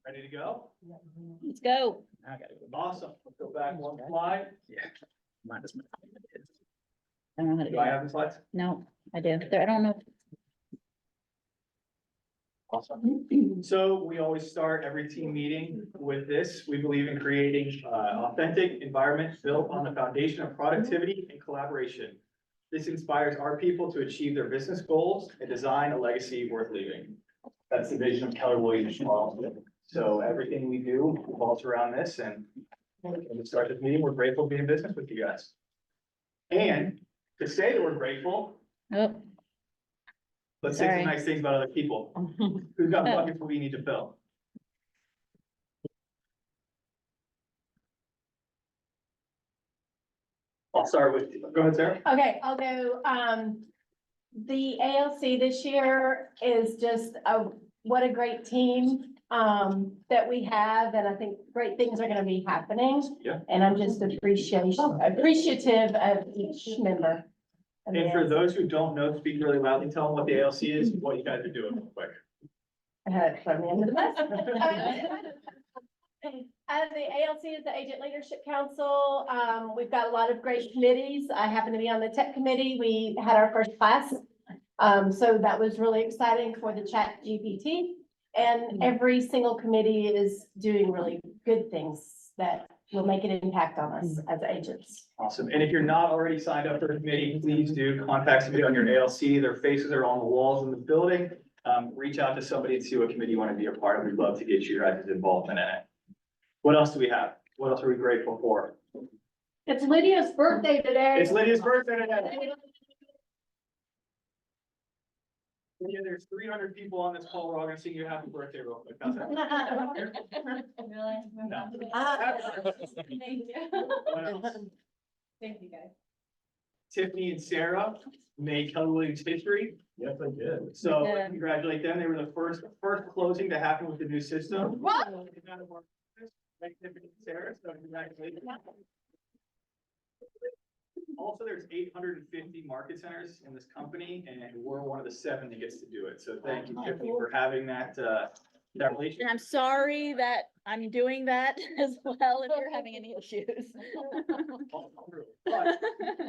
Ready to go? Let's go. I gotta go. Awesome. Let's go back one slide. Yeah. Mine is. I don't know how to Do do I that. have the slides? No, I do. There, I don't know. Awesome. So we always start every team meeting with this. We believe in creating authentic environment built on the foundation of productivity and collaboration. This inspires our people to achieve their business goals and design a legacy worth leaving. That's the vision of Keller Williams Charleston. So everything we do revolves around this, and when we start this meeting, we're grateful to be in business with you guys. And to say that we're grateful, Oh, let's say Sorry. some nice things about other people. Who's got buckets we need to fill? I'll start with, go ahead, Sarah. Okay, I'll go, the ALC this year is just what a great team, that we have, and I think great things are gonna be happening. Yeah. And I'm just appreciative of each member. of the And for ALC. those who don't know, speak really loudly, tell them what the ALC is, and what you guys are doing real quick. Throw me under the bus. The ALC is the Agent Leadership Council. We've got a lot of great committees. I happen to be on the tech committee. We had our first class. So that was really exciting for the Chat GPT. And every single committee is doing really good things that will make an impact on us as agents. Awesome. And if you're not already signed up for a committee, please do contact somebody on your ALC. Their faces are on the walls in the building. Reach out to somebody and see what committee you want to be a part of. We'd love to get your guys' involvement in it. What else do we have? What else are we grateful for? It's Lydia's birthday today. It's Lydia's birthday today. Lydia, there's 300 people on this call. We're all gonna sing you a happy birthday real quick. How's that? No. What else? Thank you, guys. Tiffany and Sarah made Keller Williams history. Yes, I did. So Yeah. congratulate them. They were the first closing to happen with the new system. What? Thank Tiffany and Sarah, so congratulations. Also, there's 850 market centers in this company, and we're one of the 7 that gets to do it. So thank you, Tiffany, for having that relationship. and I'm sorry that I'm doing that as well if you're having any issues. But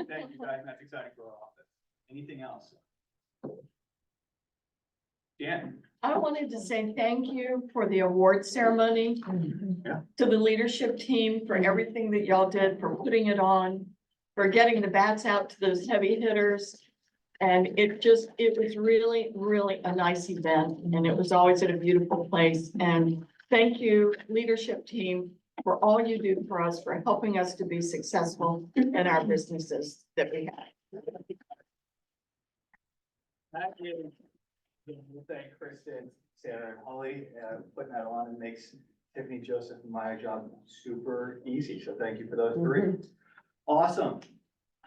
thank you, guys. That's exciting for our office. Anything else? Dan? I wanted to say thank you for the award ceremony. Yeah. To the leadership team for everything that y'all did, for putting it on, for getting the bats out to those heavy hitters. And it was really, really a nice event, and it was always at a beautiful place. And thank you, leadership team, for all you do for us, for helping us to be successful in our businesses that we have. That is, we'll thank Kristen, Sarah, and Holly, putting that on and makes Tiffany, Joseph, and my job super easy. So thank you for those 3. Awesome.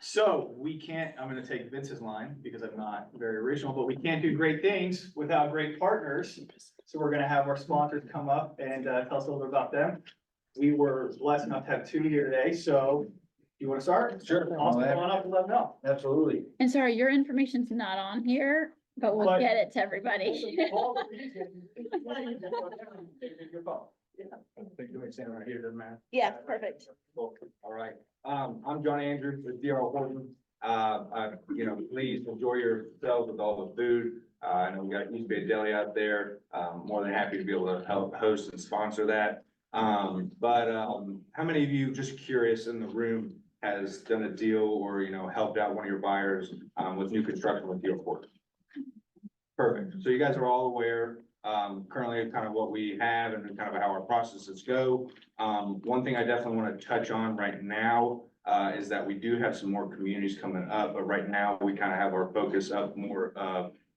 So we can't, I'm gonna take Vince's line because I'm not very original, but we can't do great things without great partners. So we're gonna have our sponsors come up and tell us a little bit about them. We were blessed enough to have 2 here today, so you wanna start? Sure. Awesome, come on up and let them know. Absolutely. And sorry, your information's not on here, but we'll But- get it to everybody. All the reasons- Your phone. Think doing stand right here, doesn't matter. Yeah, perfect. All right, I'm John Andrews with D.R. Horton. Please enjoy yourselves with all the food. I know we got used to be a deli out there. More than happy to be able to help host and sponsor that. How many of you, just curious in the room, has done a deal or, helped out one of your buyers, with new construction with D.R. Horton? Perfect. So you guys are all aware, currently kind of what we have and kind of how our processes go. One thing I definitely want to touch on right now, is that we do have some more communities coming up, but right now we kind of have our focus up more,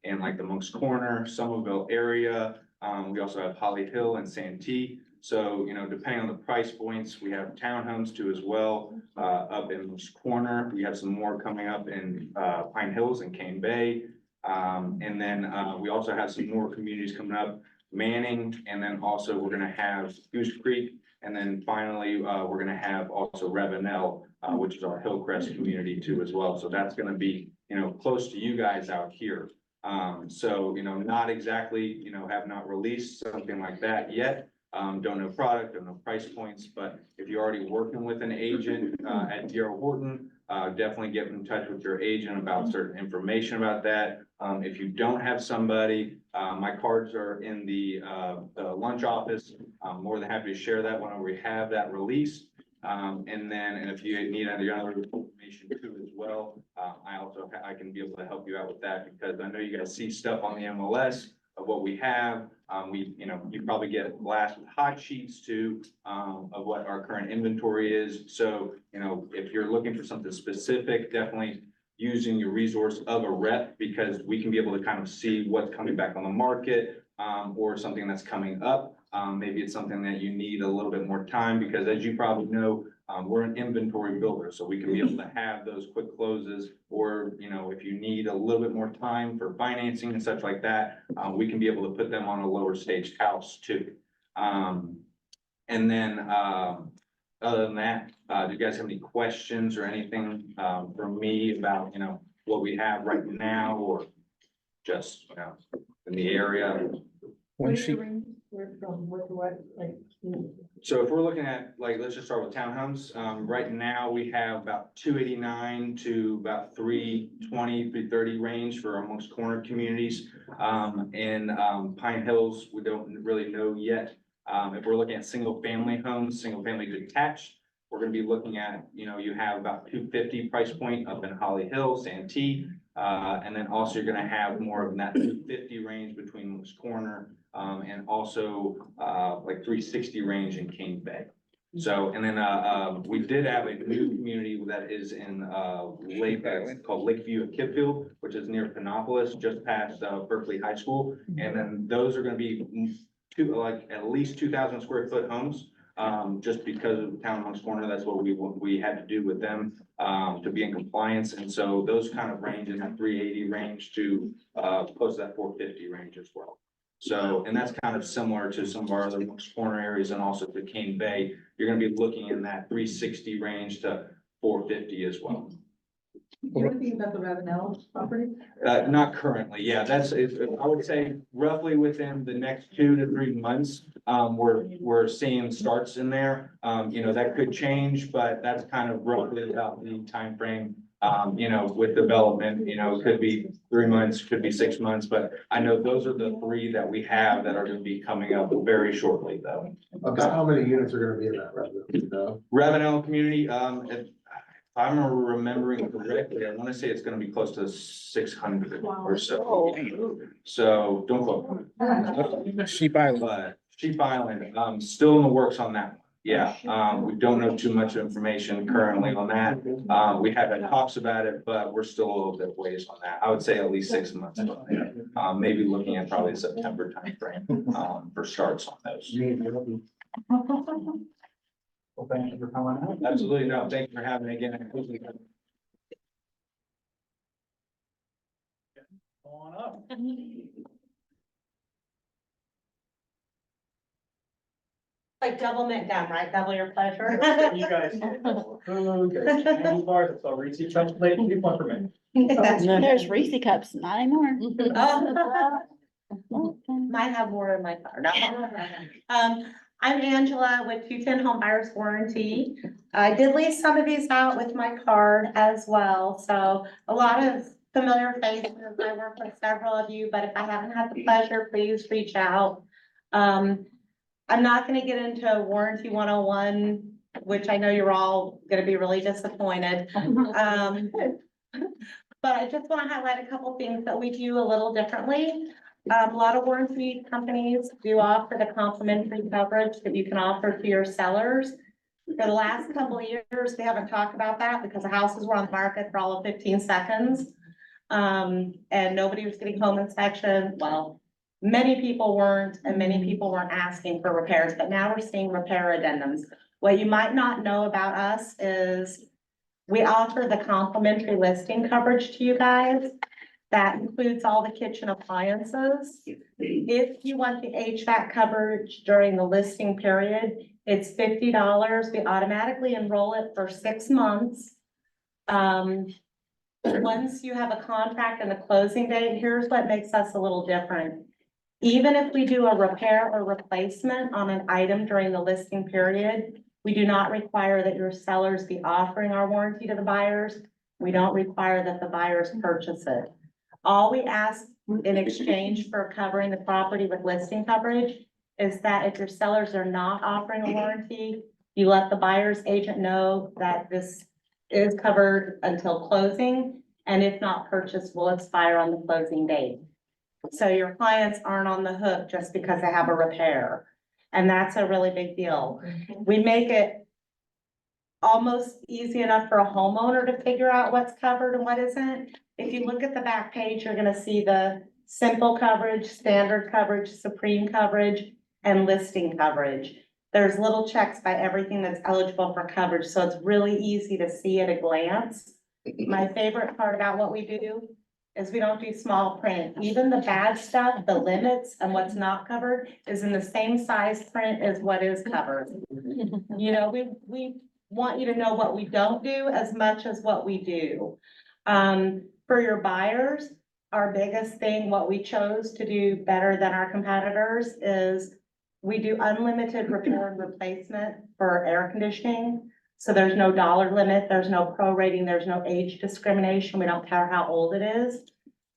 in like the Monk's Corner, Somerville area. We also have Holly Hill and Santee. So, depending on the price points, we have townhomes too as well, up in Monk's Corner. We have some more coming up in, Pine Hills and Cane Bay. And then we also have some more communities coming up, Manning, and then also we're gonna have Goose Creek. And then finally, we're gonna have also Ravenel, which is our Hillcrest community too as well. So that's gonna be, close to you guys out here. So, not exactly, have not released something like that yet. Don't know product, don't know price points, but if you're already working with an agent, at D.R. Horton, definitely get in touch with your agent about certain information about that. If you don't have somebody, my cards are in the lunch office. I'm more than happy to share that whenever we have that released. And if you need any other information too as well, I can be able to help you out with that, because I know you guys see stuff on the MLS of what we have. You probably get a blast with hot sheets too, of what our current inventory is. So, if you're looking for something specific, definitely using your resource of a rep, because we can be able to kind of see what's coming back on the market, or something that's coming up. Maybe it's something that you need a little bit more time, because as you probably know, we're an inventory builder, so we can be able to have those quick closes. Or, if you need a little bit more time for financing and such like that, we can be able to put them on a lower staged house too. Other than that, do you guys have any questions or anything, for me about, what we have right now, or just, in the area? When she. From what to what, like. So if we're looking at, let's just start with townhomes. Right now, we have about 289 to about 320, 330 range for our most corner communities. In Pine Hills, we don't really know yet. If we're looking at single family homes, single family detached, we're gonna be looking at, you have about 250 price point up in Holly Hill, Santee. And then also you're gonna have more of that 250 range between Moose Corner, and also, 360 range in King Bay. So, and then, we did have a new community that is in, called Lakeview at Kipfield, which is near Panopolis, just past, Berkeley High School. And then those are gonna be at least 2,000 square foot homes. Just because of the town of Moose Corner, that's what we had to do with them, to be in compliance. And so those kind of range in that 380 range to, close to that 450 range as well. So, and that's kind of similar to some of our other Moose Corner areas, and also to Cane Bay. You're gonna be looking in that 360 range to 450 as well. Do you think about the Ravenel property? Not currently, yeah, I would say roughly within the next 2 to 3 months, we're seeing starts in there. That could change, but that's kind of roughly about the timeframe. With development, it could be 3 months, could be 6 months, but I know those are the 3 that we have that are gonna be coming up very shortly though. About how many units are gonna be in that revenue? Ravenel community, if I'm remembering correctly, I wanna say it's gonna be close to 600 or so. So don't quote. Sheep Island. But Sheep Island, still in the works on that one. Yeah, we don't know too much information currently on that. We have had talks about it, but we're still a little bit ways on that. I would say at least 6 months. Maybe looking at probably September timeframe, for starts on those. Well, thank you for coming out. Absolutely, no, thank you for having me again. On up. Like double mint gum, right? Double your pleasure. You guys. Candy bars, so Reese's cups, plate, keep one for me. There's Reese cups, not anymore. Oh, might have more in my car. No. I'm Angela with 210 Home Buyers Warranty. I did leave some of these out with my card as well. So a lot of familiar faces. I work with several of you, but if I haven't had the pleasure, please reach out. I'm not gonna get into warranty 101, which I know you're all gonna be really disappointed. But I just wanna highlight a couple things that we do a little differently. A lot of warranty companies do offer the complimentary coverage that you can offer to your sellers. For the last couple of years, we haven't talked about that because the houses were on the market for all of 15 seconds. And nobody was getting home inspection. Well, many people weren't, and many people weren't asking for repairs, but now we're seeing repair addendums. What you might not know about us is we offer the complimentary listing coverage to you guys. That includes all the kitchen appliances. If you want the HVAC coverage during the listing period, it's $50. We automatically enroll it for 6 months. once you have a contract and a closing date, here's what makes us a little different. Even if we do a repair or replacement on an item during the listing period, we do not require that your sellers be offering our warranty to the buyers. We don't require that the buyers purchase it. All we ask in exchange for covering the property with listing coverage is that if your sellers are not offering a warranty, you let the buyer's agent know that this is covered until closing, and if not purchased, will expire on the closing date. So your clients aren't on the hook just because they have a repair, and that's a really big deal. We make it almost easy enough for a homeowner to figure out what's covered and what isn't. If you look at the back page, you're gonna see the simple coverage, standard coverage, supreme coverage, and listing coverage. There's little checks by everything that's eligible for coverage, so it's really easy to see at a glance. My favorite part about what we do is we don't do small print. Even the bad stuff, the limits and what's not covered is in the same size print as what is covered. You know, we want you to know what we don't do as much as what we do. For your buyers, our biggest thing, what we chose to do better than our competitors is we do unlimited repair and replacement for air conditioning. So there's no dollar limit, there's no prorating, there's no age discrimination. We don't care how old it is.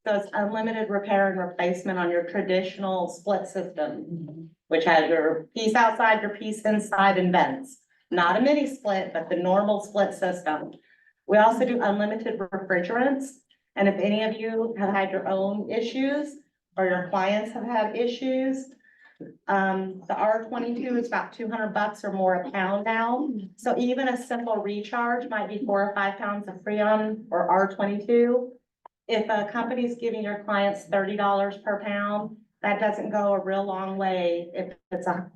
So it's unlimited repair and replacement on your traditional split system, which has your piece outside, your piece inside, and vents. Not a mini split, but the normal split system. We also do unlimited refrigerants. And if any of you have had your own issues or your clients have had issues, the R22 is about $200 or more a pound now. So even a simple recharge might be 4 or 5 pounds of Freon or R22. If a company's giving your clients $30 per pound, that doesn't go a real long way if it's a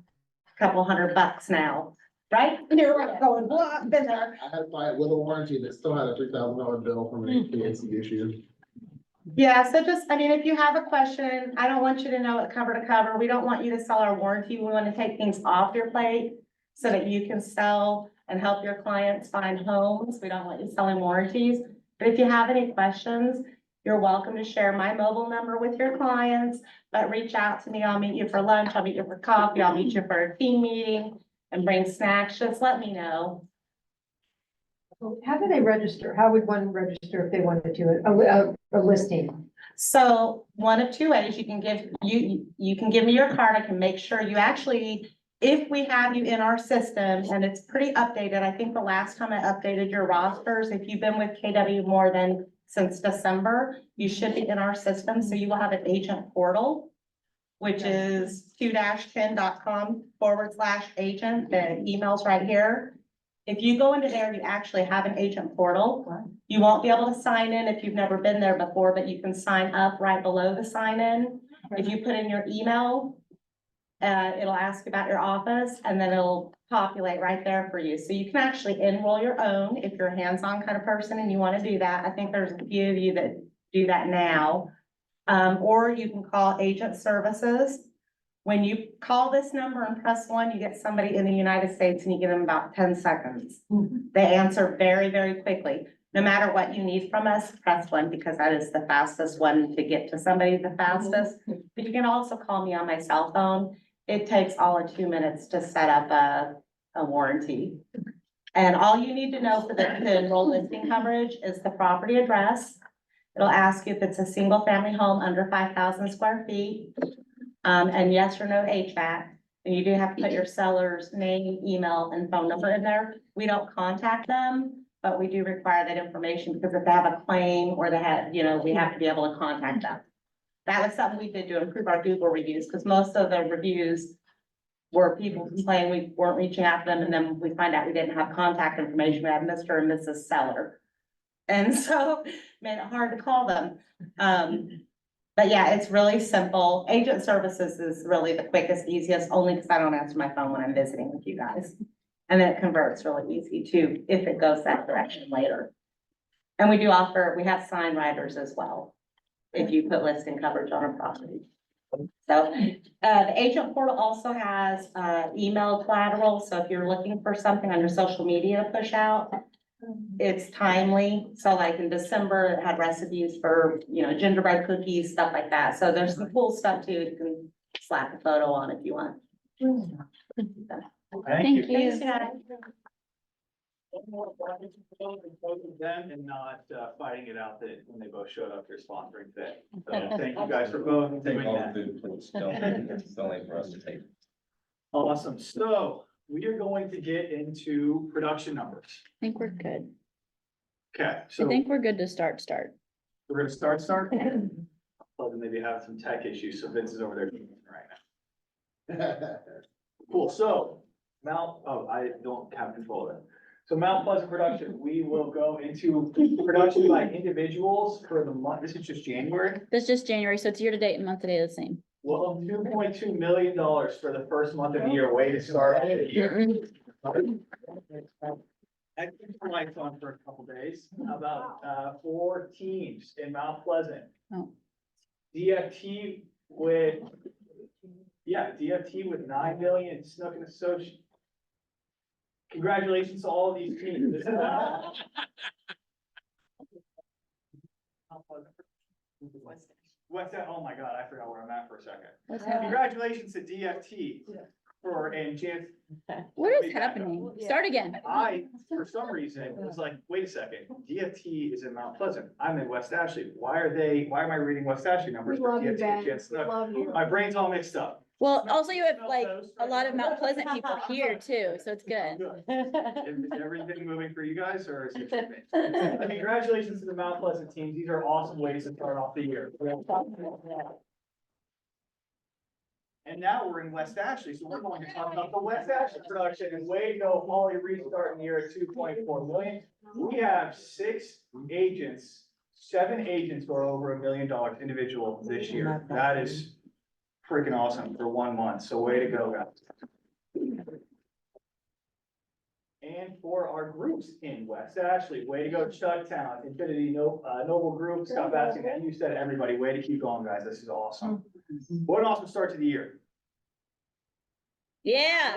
couple $100 now, right? You're going, blah, been there. I had to buy it with a warranty that still had a $3,000 bill from an HVAC issue. Yeah, so just, I mean, if you have a question, I don't want you to know it cover to cover. We don't want you to sell our warranty. We want to take things off your plate so that you can sell and help your clients find homes. We don't want you selling warranties. But if you have any questions, you're welcome to share my mobile number with your clients, but reach out to me. I'll meet you for lunch. I'll meet you for coffee. I'll meet you for a team meeting and bring snacks. Just let me know. How do they register? How would one register if they wanted to, a listing? So one of two ways, you can give me your card. I can make sure you actually, if we have you in our system, and it's pretty updated. I think the last time I updated your rosters, if you've been with KW more than since December, you should be in our system. So you will have an agent portal, which is 2-10.com/agent. The email's right here. If you go into there, you actually have an agent portal. You won't be able to sign in if you've never been there before, but you can sign up right below the sign in. If you put in your email, it'll ask about your office and then it'll populate right there for you. So you can actually enroll your own if you're a hands-on kind of person and you want to do that. I think there's a few of you that do that now. Or you can call agent services. When you call this number and press 1, you get somebody in the United States and you get them about 10 seconds. They answer very, very quickly. No matter what you need from us, press 1 because that is the fastest one to get to somebody the fastest. But you can also call me on my cell phone. It takes all of 2 minutes to set up a warranty. And all you need to know for the enroll listing coverage is the property address. It'll ask you if it's a single family home under 5,000 square feet. And yes or no HVAC, and you do have to put your seller's name, email, and phone number in there. We don't contact them, but we do require that information because if they have a claim or they have, you know, we have to be able to contact them. That was something we did to improve our Google reviews, because most of the reviews were people complaining we weren't reaching out to them, and then we find out we didn't have contact information. We had Mr. and Mrs. Seller. And so it made it hard to call them. But yeah, it's really simple. Agent services is really the quickest, easiest, only because I don't answer my phone when I'm visiting with you guys. And then it converts really easy too, if it goes that direction later. And we do offer, we have sign writers as well, if you put listing coverage on a property. So the agent portal also has email collateral. So if you're looking for something on your social media to push out, It's timely, so like in December, it had recipes for, gingerbread cookies, stuff like that, so there's some cool stuff too, you can slap a photo on if you want. Thank you. Thanks, guys. Them and not fighting it out that when they both showed up, they're sponsoring today. So thank you guys for both doing that. Don't wait for us to take. Awesome. So we are going to get into production numbers. I think we're good. Okay, I so think we're good to start. we're gonna start. Well, maybe have some tech issues, so Vince is over there right now. Cool, so I don't have control of it. So Mount Pleasant production, we will go into production by individuals for the month, this is just January. That's just January, so it's year to date and month to date the same. Well, $2.2 million for the first month of the year, way to start the year. I keep the lights on for a couple days. How about 4 teams in Mount Pleasant? Oh. DFT with 9 million, Snook and Associates. Congratulations to all of these teams. This is What's that? Oh my God, I forgot where I'm at for a second. What's happening? Congratulations to DFT and Chance. What is happening? Start again. For some reason, was like, wait a second, DFT is in Mount Pleasant. I'm in West Ashley. Why am I reading West Ashley numbers We for love you, DFT Ben. and Chance Snook? Love you. My brain's all mixed up. Well, also you have like a lot of Mount Pleasant people here too, so it's good. Is everything moving for you guys or is it just me? Congratulations to the Mount Pleasant teams. These are awesome ways to start off the year. And now we're in West Ashley, so we're going to talk about the West Ashley production and way to go, Holly Reed starting the year at 2.4 million. We have 7 agents who are over $1 million individual this year. That is freaking awesome for 1 month, so way to go, guys. And for our groups in West Ashley, way to go, Chucktown, Infinity Noble Group, Scott Baskin, and you said everybody, way to keep going, guys, this is awesome. What an awesome start to the year. Yeah.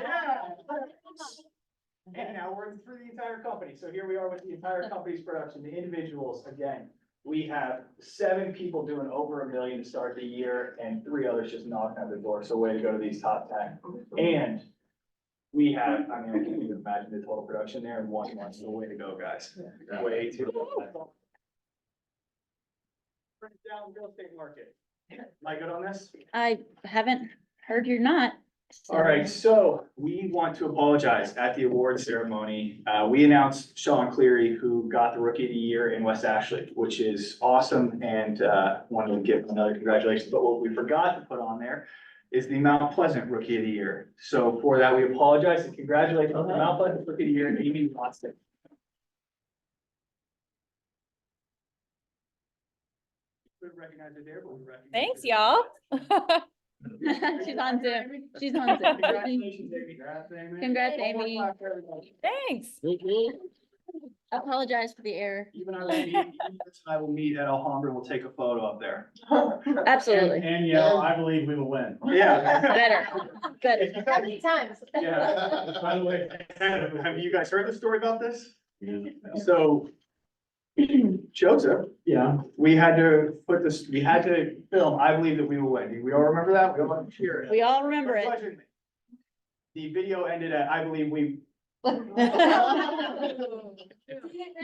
And now we're through the entire company, so here we are with the entire company's production, the individuals, again. We have 7 people doing over $1 million to start the year and 3 others just knocking at the door. So way to go to these top 10. And we have, I can't even imagine the total production there in 1 month. So way to go, guys. Way to go. Bring it down real estate market. Am I good on this? I haven't heard you're not. All right, so we want to apologize at the award ceremony. We announced Sean Cleary, who got the Rookie of the Year in West Ashley, which is awesome, and wanted to give him another congratulations. But what we forgot to put on there is the Mount Pleasant Rookie of the Year. So for that, we apologize and congratulate the Mount Pleasant Rookie of the Year, Amy Watson. Recognize it there, but we recognize Thanks, it. y'all. She's on Zoom. She's on Zoom. Congratulations, Amy. Congrats, One more Amy. clap for everybody. Thanks. Apologize for the error. Even I will meet at Alhambra, we'll take a photo up there. Absolutely. And yell, I believe we will win. Yeah. Better. How many times? Yeah, by the way, have you guys heard the story about this? So Joseph, Yeah. we had to film, I believe that we will win. We all remember that? We all cheer it. We all remember it. The video ended at, I believe we. Yeah.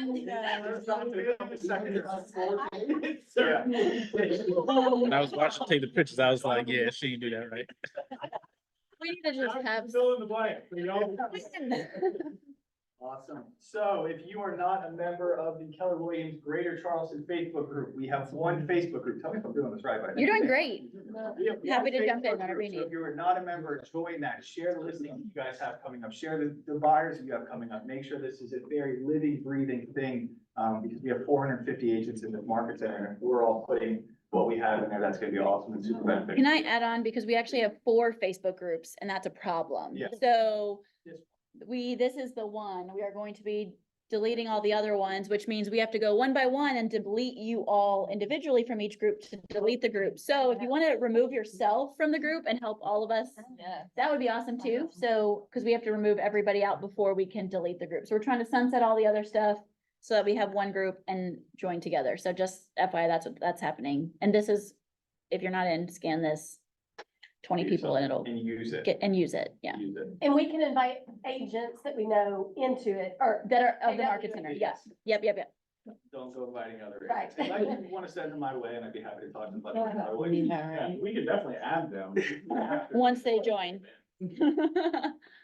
When I was watching, take the pictures, I was like, yeah, she didn't do that right. We need to just have. Fill in the blank, you know? Awesome. So if you are not a member of the Keller Williams Greater Charleston Facebook group, we have one Facebook group. Tell me if I'm doing this right. You're doing great. We have one Happy to jump in Facebook whenever you group. So need. if you are not a member, join that. Share the listings you guys have coming up. Share the buyers you have coming up. Make sure this is a very living, breathing thing. Because we have 450 agents in the market center. We're all putting what we have in there. That's gonna be awesome and super beneficial. Can I add on, because we actually have 4 Facebook groups and that's a problem. Yeah. So Yes. this is the one, we are going to be deleting all the other ones, which means we have to go one by one and delete you all individually from each group to delete the group. So if you want to remove yourself from the group and help all of us, that would be awesome too. So, because we have to remove everybody out before we can delete the group. So we're trying to sunset all the other stuff so that we have one group and join together. So just FYI, that's happening. And this is, if you're not in, scan this, 20 people and it'll And use it. get and use it, yeah. Use it. And we can invite agents that we know into it, or That are of the AW market center, yes. yes. Yep. Don't go inviting other Right. agents. If you want to send them my way, and I'd be happy to talk to them. about Yeah. it. I would. Yeah, We could definitely add them. Once they join.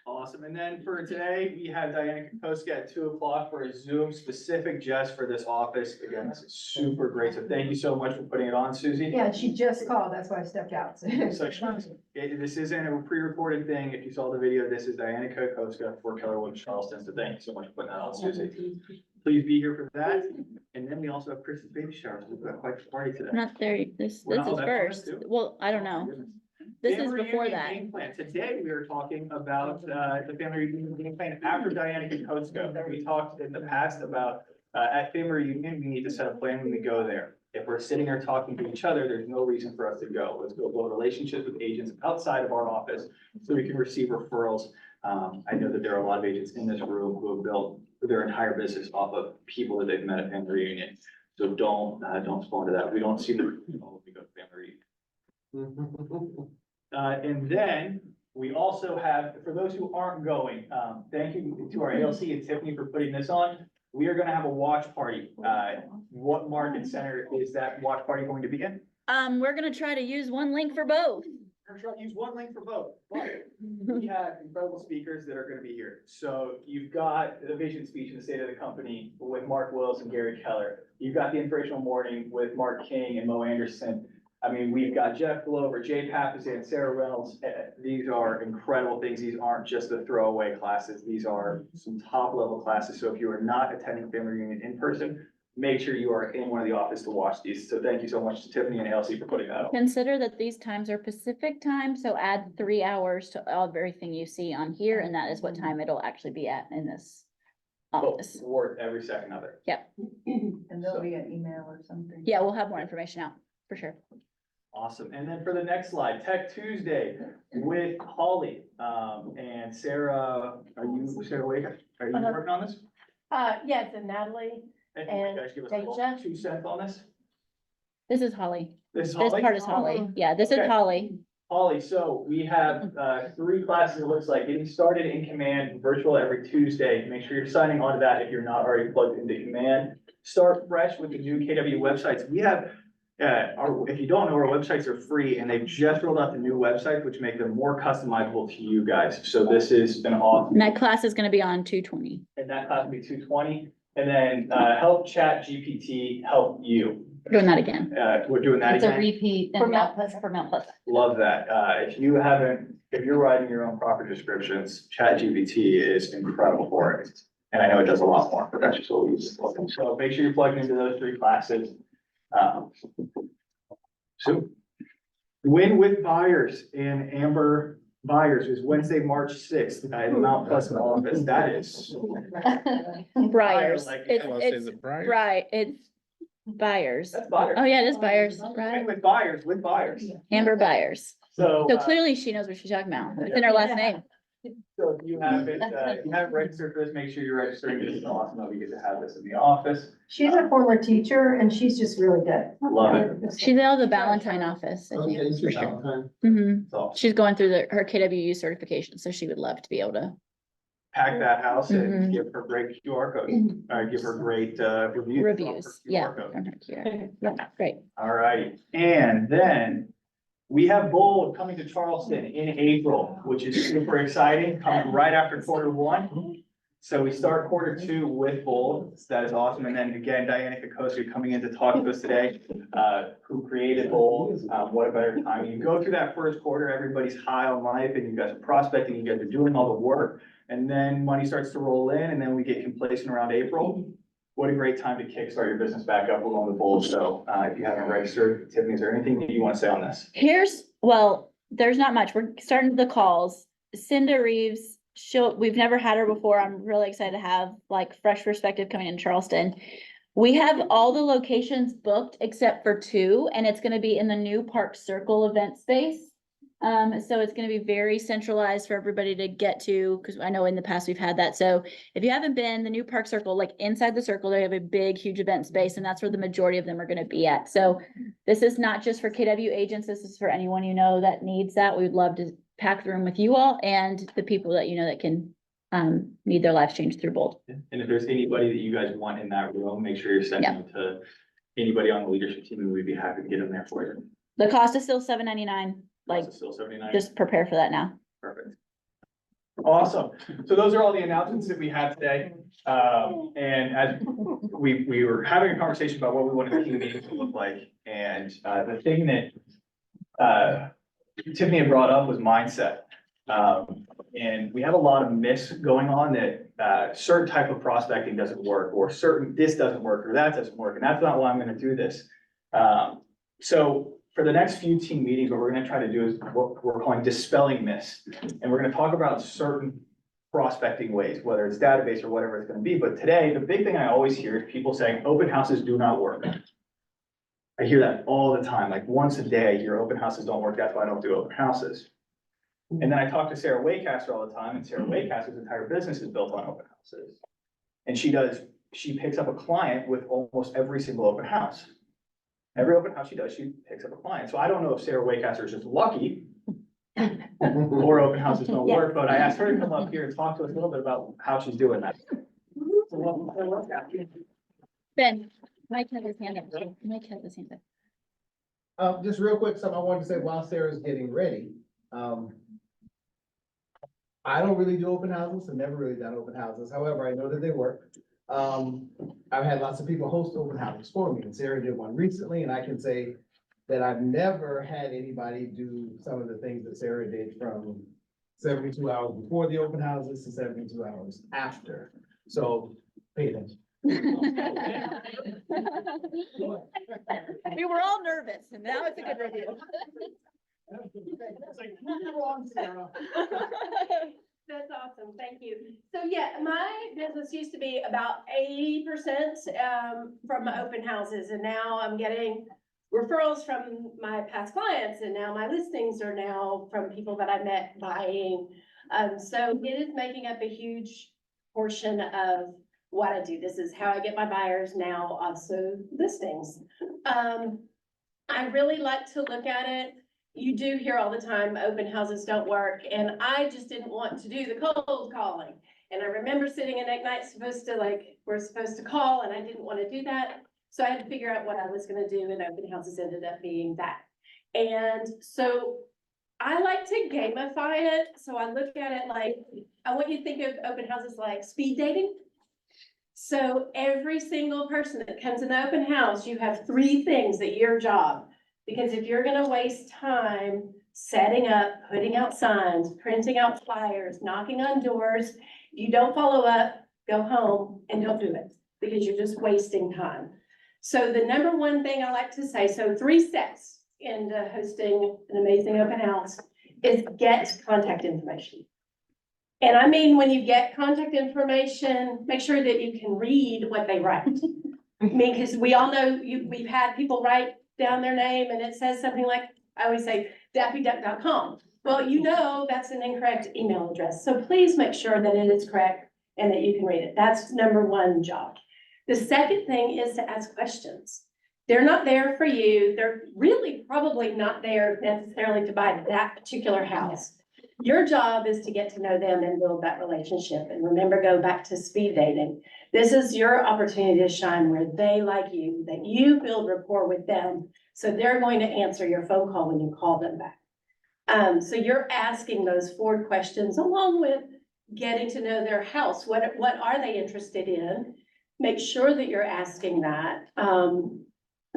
Awesome. And then for today, we have Diana Kokoska at 2 o'clock for a Zoom specific just for this office. Again, this is super great. So thank you so much for putting it on, Susie. Yeah, she just called, that's why I stepped out. This isn't a pre-recorded thing. If you saw the video, this is Diana Kokoska for Keller Williams Charleston. So thank you so much for putting that on, Susie. Please be here for that. And then we also have Chris's baby shower. So we've got quite a party today. Not there, this We're is not- that's first. too. Well, I don't know. Goodness. This is Family before reunion that. game plan. Today, we are talking about, the family reunion game plan after Diana Kokoska. We talked in the past about, at family reunion, we need to set a plan when we go there. If we're sitting there talking to each other, there's no reason for us to go. Let's go build relationships with agents outside of our office so we can receive referrals. I know that there are a lot of agents in this room who have built their entire business off of people that they've met at family reunion. So don't fall into that. We don't see the, we go to family reunion. And then we also have, for those who aren't going, thank you to our ALC and Tiffany for putting this on. We are gonna have a watch party. What market center is that watch party going to be in? We're gonna try to use one link for both. We're gonna use one link for both, but we have incredible speakers that are gonna be here. So you've got the vision speech in the state of the company with Mark Wills and Gary Keller. You've got the inspirational morning with Mark King and Mo Anderson. I mean, we've got Jeff Glover, Jay Papasan, Sarah Reynolds. These are incredible things. These aren't just the throwaway classes. These are some top level classes. So if you are not attending family reunion in person, make sure you are in one of the office to watch these. So thank you so much to Tiffany and ALC for putting that up. Consider that these times are Pacific time, so add 3 hours to everything you see on here, and that is what time it'll actually be at in this office. Worth every second of it. And there'll be an email or something. Yeah, we'll have more information out, for sure. Awesome. And then for the next slide, Tech Tuesday with Holly, and Sarah, Sarah awake? Are you Uh-huh. working on this? yes, and Natalie. And And you guys give us a little Deja. 2 cents on this? This is Holly. This is This Holly? part is Holly. Yeah, this is Okay. Holly. Holly, so we have 3 classes, it looks like, getting started in Command, virtual every Tuesday. Make sure you're signing on to that if you're not already plugged into Command. Start fresh with the new KW websites. We have, if you don't know, our websites are free and they've just rolled out the new websites, which make them more customizable to you guys. So this is an awesome, And that class is gonna be on 2/20. and that class will be 220. And then help Chat GPT help you. We're doing that again. We're doing that It's a again. repeat. For and Mount Pleasant. For Mount Pleasant. Love that. If you're writing your own proper descriptions, ChatGPT is incredible for it. And I know it does a lot more, but that's just what we use. So make sure you're plugged into those 3 classes. So Win with Buyers and Amber Buyers is Wednesday, March 6th in the Mount Pleasant office. That is. Briars. Like- It's, I was saying, it's, is it Brian? right, it's buyers. That's Buyers. Oh, yeah, it is buyers, Win right? with Buyers, with Buyers. Amber Buyers. So. So clearly she knows what she's talking about. It's in her last name. So if you haven't, registered for this, make sure you're registering. This is awesome that we get to have this in the office. She's a former teacher and she's just really good. Love it. She's out of the Valentine office, I Oh, yeah, think, it's for your sure. Valentine. Mhm. It's awesome. She's going through her KWU certification, so she would love to be able to. Pack that house and Mhm. give her great QR code, give her great, reviews. Reviews, yeah. QR code. from her QR. Yeah, great. All righty, and then we have Bold coming to Charleston in April, which is super exciting, coming right after Q1. So we start Q2 with Bold, that is awesome, and then again, Diana Kokoska coming in to talk to us today, who created Bold, what a better time. You go through that first quarter, everybody's high on life, and you guys are prospecting, you guys are doing all the work, and then money starts to roll in, and then we get complacent around April. What a great time to kickstart your business back up. We're going to Bold. So if you haven't registered, Tiffany, is there anything that you want to say on this? Well, there's not much. We're starting the calls. Cinda Reeves, we've never had her before. I'm really excited to have like fresh perspective coming in Charleston. We have all the locations booked except for 2, and it's gonna be in the new Park Circle event space. So it's gonna be very centralized for everybody to get to, because I know in the past we've had that. So if you haven't been, the new park circle, like inside the circle, they have a big, huge event space, and that's where the majority of them are gonna be at. So this is not just for KW agents, this is for anyone you know that needs that. We'd love to pack the room with you all and the people that you know that can need their lives changed through Bold. And if there's anybody that you guys want in that room, make sure you're sending them to anybody on the leadership team, and we'd be happy to get them there for you. The cost is still $7.99, like, It's still 79. just prepare for that now. Perfect. Awesome. So those are all the announcements that we had today. And as we were having a conversation about what we wanted the team meeting to look like. And the thing that Tiffany had brought up was mindset. And we have a lot of myths going on that certain type of prospecting doesn't work, or certain this doesn't work, or that doesn't work. And that's not why I'm gonna do this. So for the next few team meetings, what we're gonna try to do is what we're calling dispelling myths. And we're gonna talk about certain prospecting ways, whether it's database or whatever it's gonna be. But today, the big thing I always hear is people saying open houses do not work. I hear that all the time, like once a day, I hear open houses don't work, that's why I don't do open houses. And then I talk to Sarah Waycaster all the time, and Sarah Waycaster's entire business is built on open houses. And she picks up a client with almost every single open house. Every open house she does, she picks up a client. So I don't know if Sarah Waycaster is just lucky or open houses don't work, but I asked her to come up here and talk to us a little bit about how she's doing that. Ben, Mike has his hand up. Mike has his hand up. Just real quick, something I wanted to say while Sarah's getting ready. I don't really do open houses, I've never really done open houses. However, I know that they work. I've had lots of people host open houses for me, and Sarah did one recently, and I can say that I've never had anybody do some of the things that Sarah did, from 72 hours before the open houses to 72 hours after. So pay attention. We were all nervous, and now it's a good review. That's awesome, thank you. So yeah, my business used to be about 80% from my open houses, and now I'm getting referrals from my past clients, and now my listings are now from people that I met buying. So it is making up a huge portion of what I do. This is how I get my buyers, now also listings. I really like to look at it. You do hear all the time, open houses don't work, and I just didn't want to do the cold calling. And I remember sitting in Ignite we're supposed to call, and I didn't want to do that. So I had to figure out what I was gonna do, and open houses ended up being that. And so I like to gamify it. So I look at it like, I want you to think of open houses like speed dating. So every single person that comes in the open house, you have 3 things that your job. Because if you're gonna waste time setting up, putting out signs, printing out flyers, knocking on doors, you don't follow up, go home and don't do it, because you're just wasting time. So the number one thing I like to say, so 3 steps into hosting an amazing open house, is get contact information. And I mean, when you get contact information, make sure that you can read what they write. I mean, because we all know we've had people write down their name and it says something like, I always say, daffyduck.com. Well, you know, that's an incorrect email address. So please make sure that it is correct and that you can read it. That's number 1 job. The second thing is to ask questions. They're not there for you. They're really probably not there necessarily to buy that particular house. Your job is to get to know them and build that relationship. And remember, go back to speed dating. This is your opportunity to shine where they like you, that you build rapport with them. So they're going to answer your phone call when you call them back. So you're asking those 4 questions along with getting to know their house. What are they interested in? Make sure that you're asking that.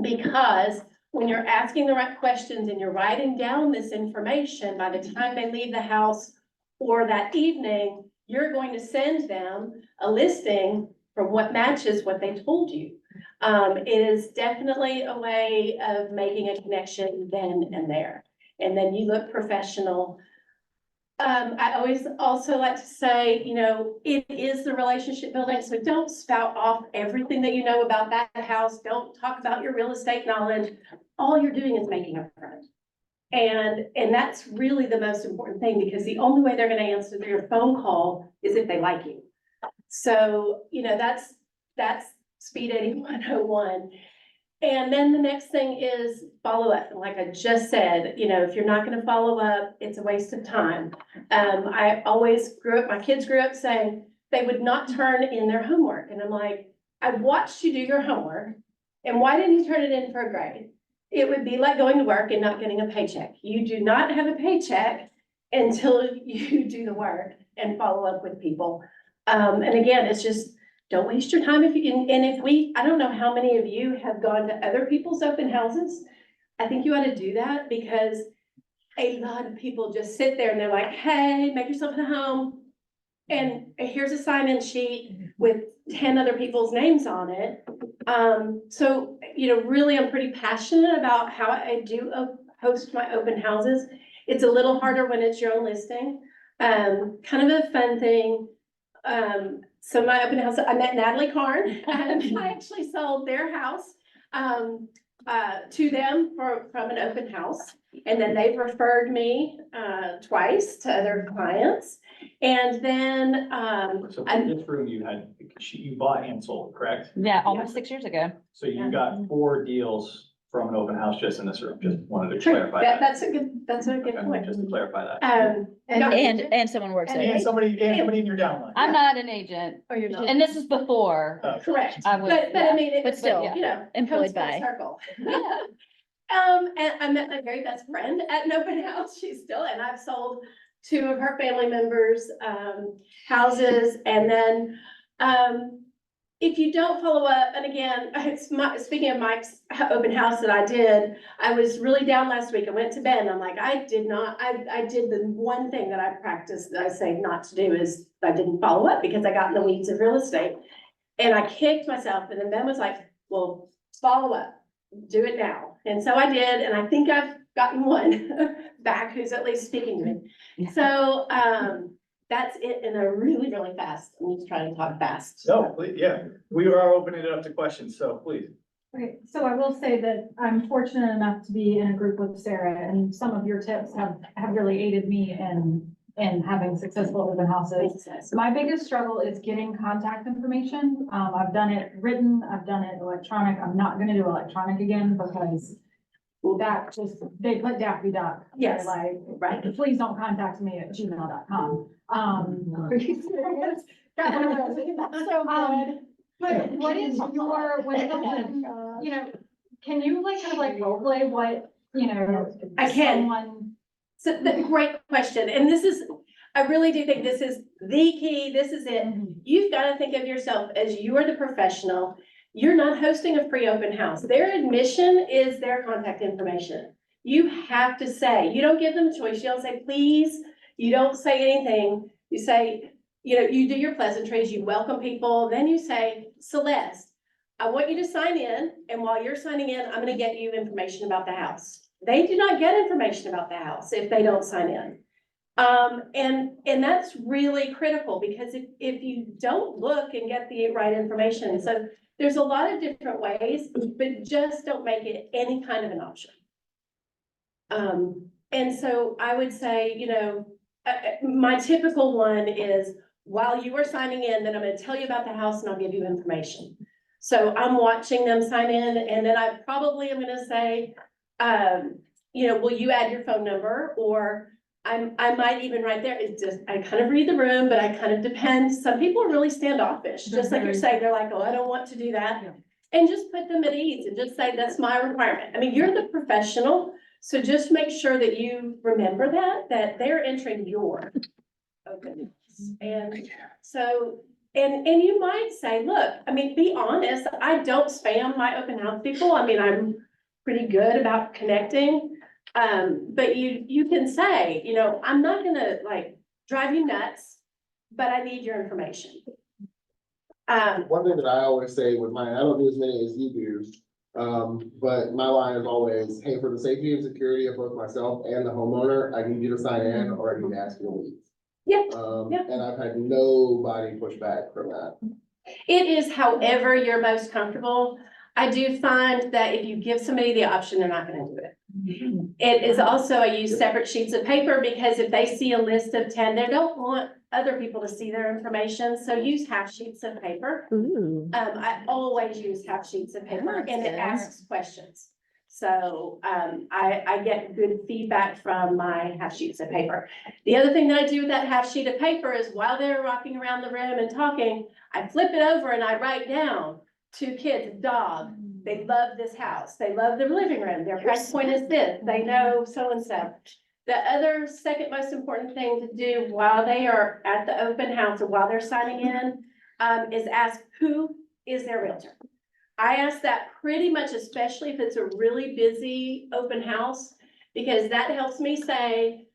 Because when you're asking the right questions and you're writing down this information, by the time they leave the house or that evening, you're going to send them a listing from what matches what they told you. It is definitely a way of making a connection then and there. And then you look professional. I always also like to say, you know, it is the relationship building. So don't spout off everything that you know about that house. Don't talk about your real estate knowledge. All you're doing is making a friend. And that's really the most important thing, because the only way they're gonna answer their phone call is if they like you. So, that's speed dating 101. And then the next thing is follow up. And like I just said, if you're not gonna follow up, it's a waste of time. I always my kids grew up saying they would not turn in their homework. And I'm like, I watched you do your homework, and why didn't you turn it in for a grade? It would be like going to work and not getting a paycheck. You do not have a paycheck until you do the work and follow up with people. And again, it's just, don't waste your time I don't know how many of you have gone to other people's open houses. I think you ought to do that, because a lot of people just sit there and they're like, hey, make yourself at home. And here's a sign-in sheet with 10 other people's names on it. So, really, I'm pretty passionate about how I do host my open houses. It's a little harder when it's your own listing. Kind of a fun thing. So my open house, I met Natalie Karn, and I actually sold their house to them from an open house. And then they've referred me twice to other clients. And then So in this room, you bought and sold, correct? Yeah, almost 6 years ago. So you got 4 deals from an open house just in this room, just wanted to True. clarify that. That's a good Okay, point. just to clarify that. And someone works there. And somebody in your downline. I'm not an agent, Oh, you're not. and this is before. Correct. I was, But I mean, but still, employed comes full by. circle. And I met my very best friend at an open house. And I've sold 2 of her family members' houses. And then, if you don't follow up, and again, speaking of Mike's open house that I did, I was really down last week. I went to bed and I'm like, I did the one thing that I practiced that I say not to do is I didn't follow up, because I got in the weeds of real estate. And I kicked myself, and then Ben was like, well, follow up, do it now. And so I did, and I think I've gotten one back who's at least speaking to me. So, that's it in a really, really fast. I'm just trying to talk fast. No, please, yeah, we are opening it up to questions, so please. Okay, so I will say that I'm fortunate enough to be in a group with Sarah, and some of your tips have really aided me in having successful open houses. My biggest struggle is getting contact information. I've done it written, I've done it electronic. I'm not gonna do electronic again, because that just, they put Daffy Duck. Yes. Like, Right. please don't contact me at gmail.com. Are you serious? But what is your, can you kind of role play what, I can. someone. So great question. And I really do think this is the key. This is it. You've got to think of yourself as you are the professional. You're not hosting a free open house. Their admission is their contact information. You have to say, you don't give them a choice. You don't say, please. You don't say anything. You say, you do your pleasantries, you welcome people. Then you say, Celeste, I want you to sign in. And while you're signing in, I'm going to get you information about the house. They do not get information about the house if they don't sign in. And that's really critical, because if you don't look and get the right information, so there's a lot of different ways, but just don't make it any kind of an option. And so I would say, my typical one is, while you are signing in, then I'm going to tell you about the house and I'll give you information. So I'm watching them sign in, and then I probably am going to say, will you add your phone number? Or I might even right there, it's just, I kind of read the room, but I kind of depends. Some people are really standoffish, just like you're saying, they're like, oh, I don't want to do that. Yeah. And just put them at ease and just say, that's my requirement. I mean, you're the professional, so just make sure that you remember that they're entering your openness. And so, and you might say, look, I mean, be honest, I don't spam my open house people. I mean, I'm pretty good about connecting. But you can say, I'm not gonna drive you nuts, but I need your information. One thing that I always say with mine, I don't do as many as you do. But my line is always, hey, for the safety and security of both myself and the homeowner, I need you to sign in, or I need to ask you to leave. Yeah. Yeah. And I've had nobody push back from that. It is however you're most comfortable. I do find that if you give somebody the option, they're not gonna do it. It is also, I use separate sheets of paper because if they see a list of 10, they don't want other people to see their information, so use half sheets of paper. I always use half sheets of paper That's and it good. asks questions. So, I get good feedback from my half sheets of paper. The other thing that I do with that half sheet of paper is while they're walking around the room and talking, I flip it over and I write down 2 kids, dog. They love this house. They love the living room. Their price point is this. They know so-and-so. The other second most important thing to do while they are at the open house or while they're signing in, is ask who is their realtor. I ask that pretty much, especially if it's a really busy open house, because that helps me say,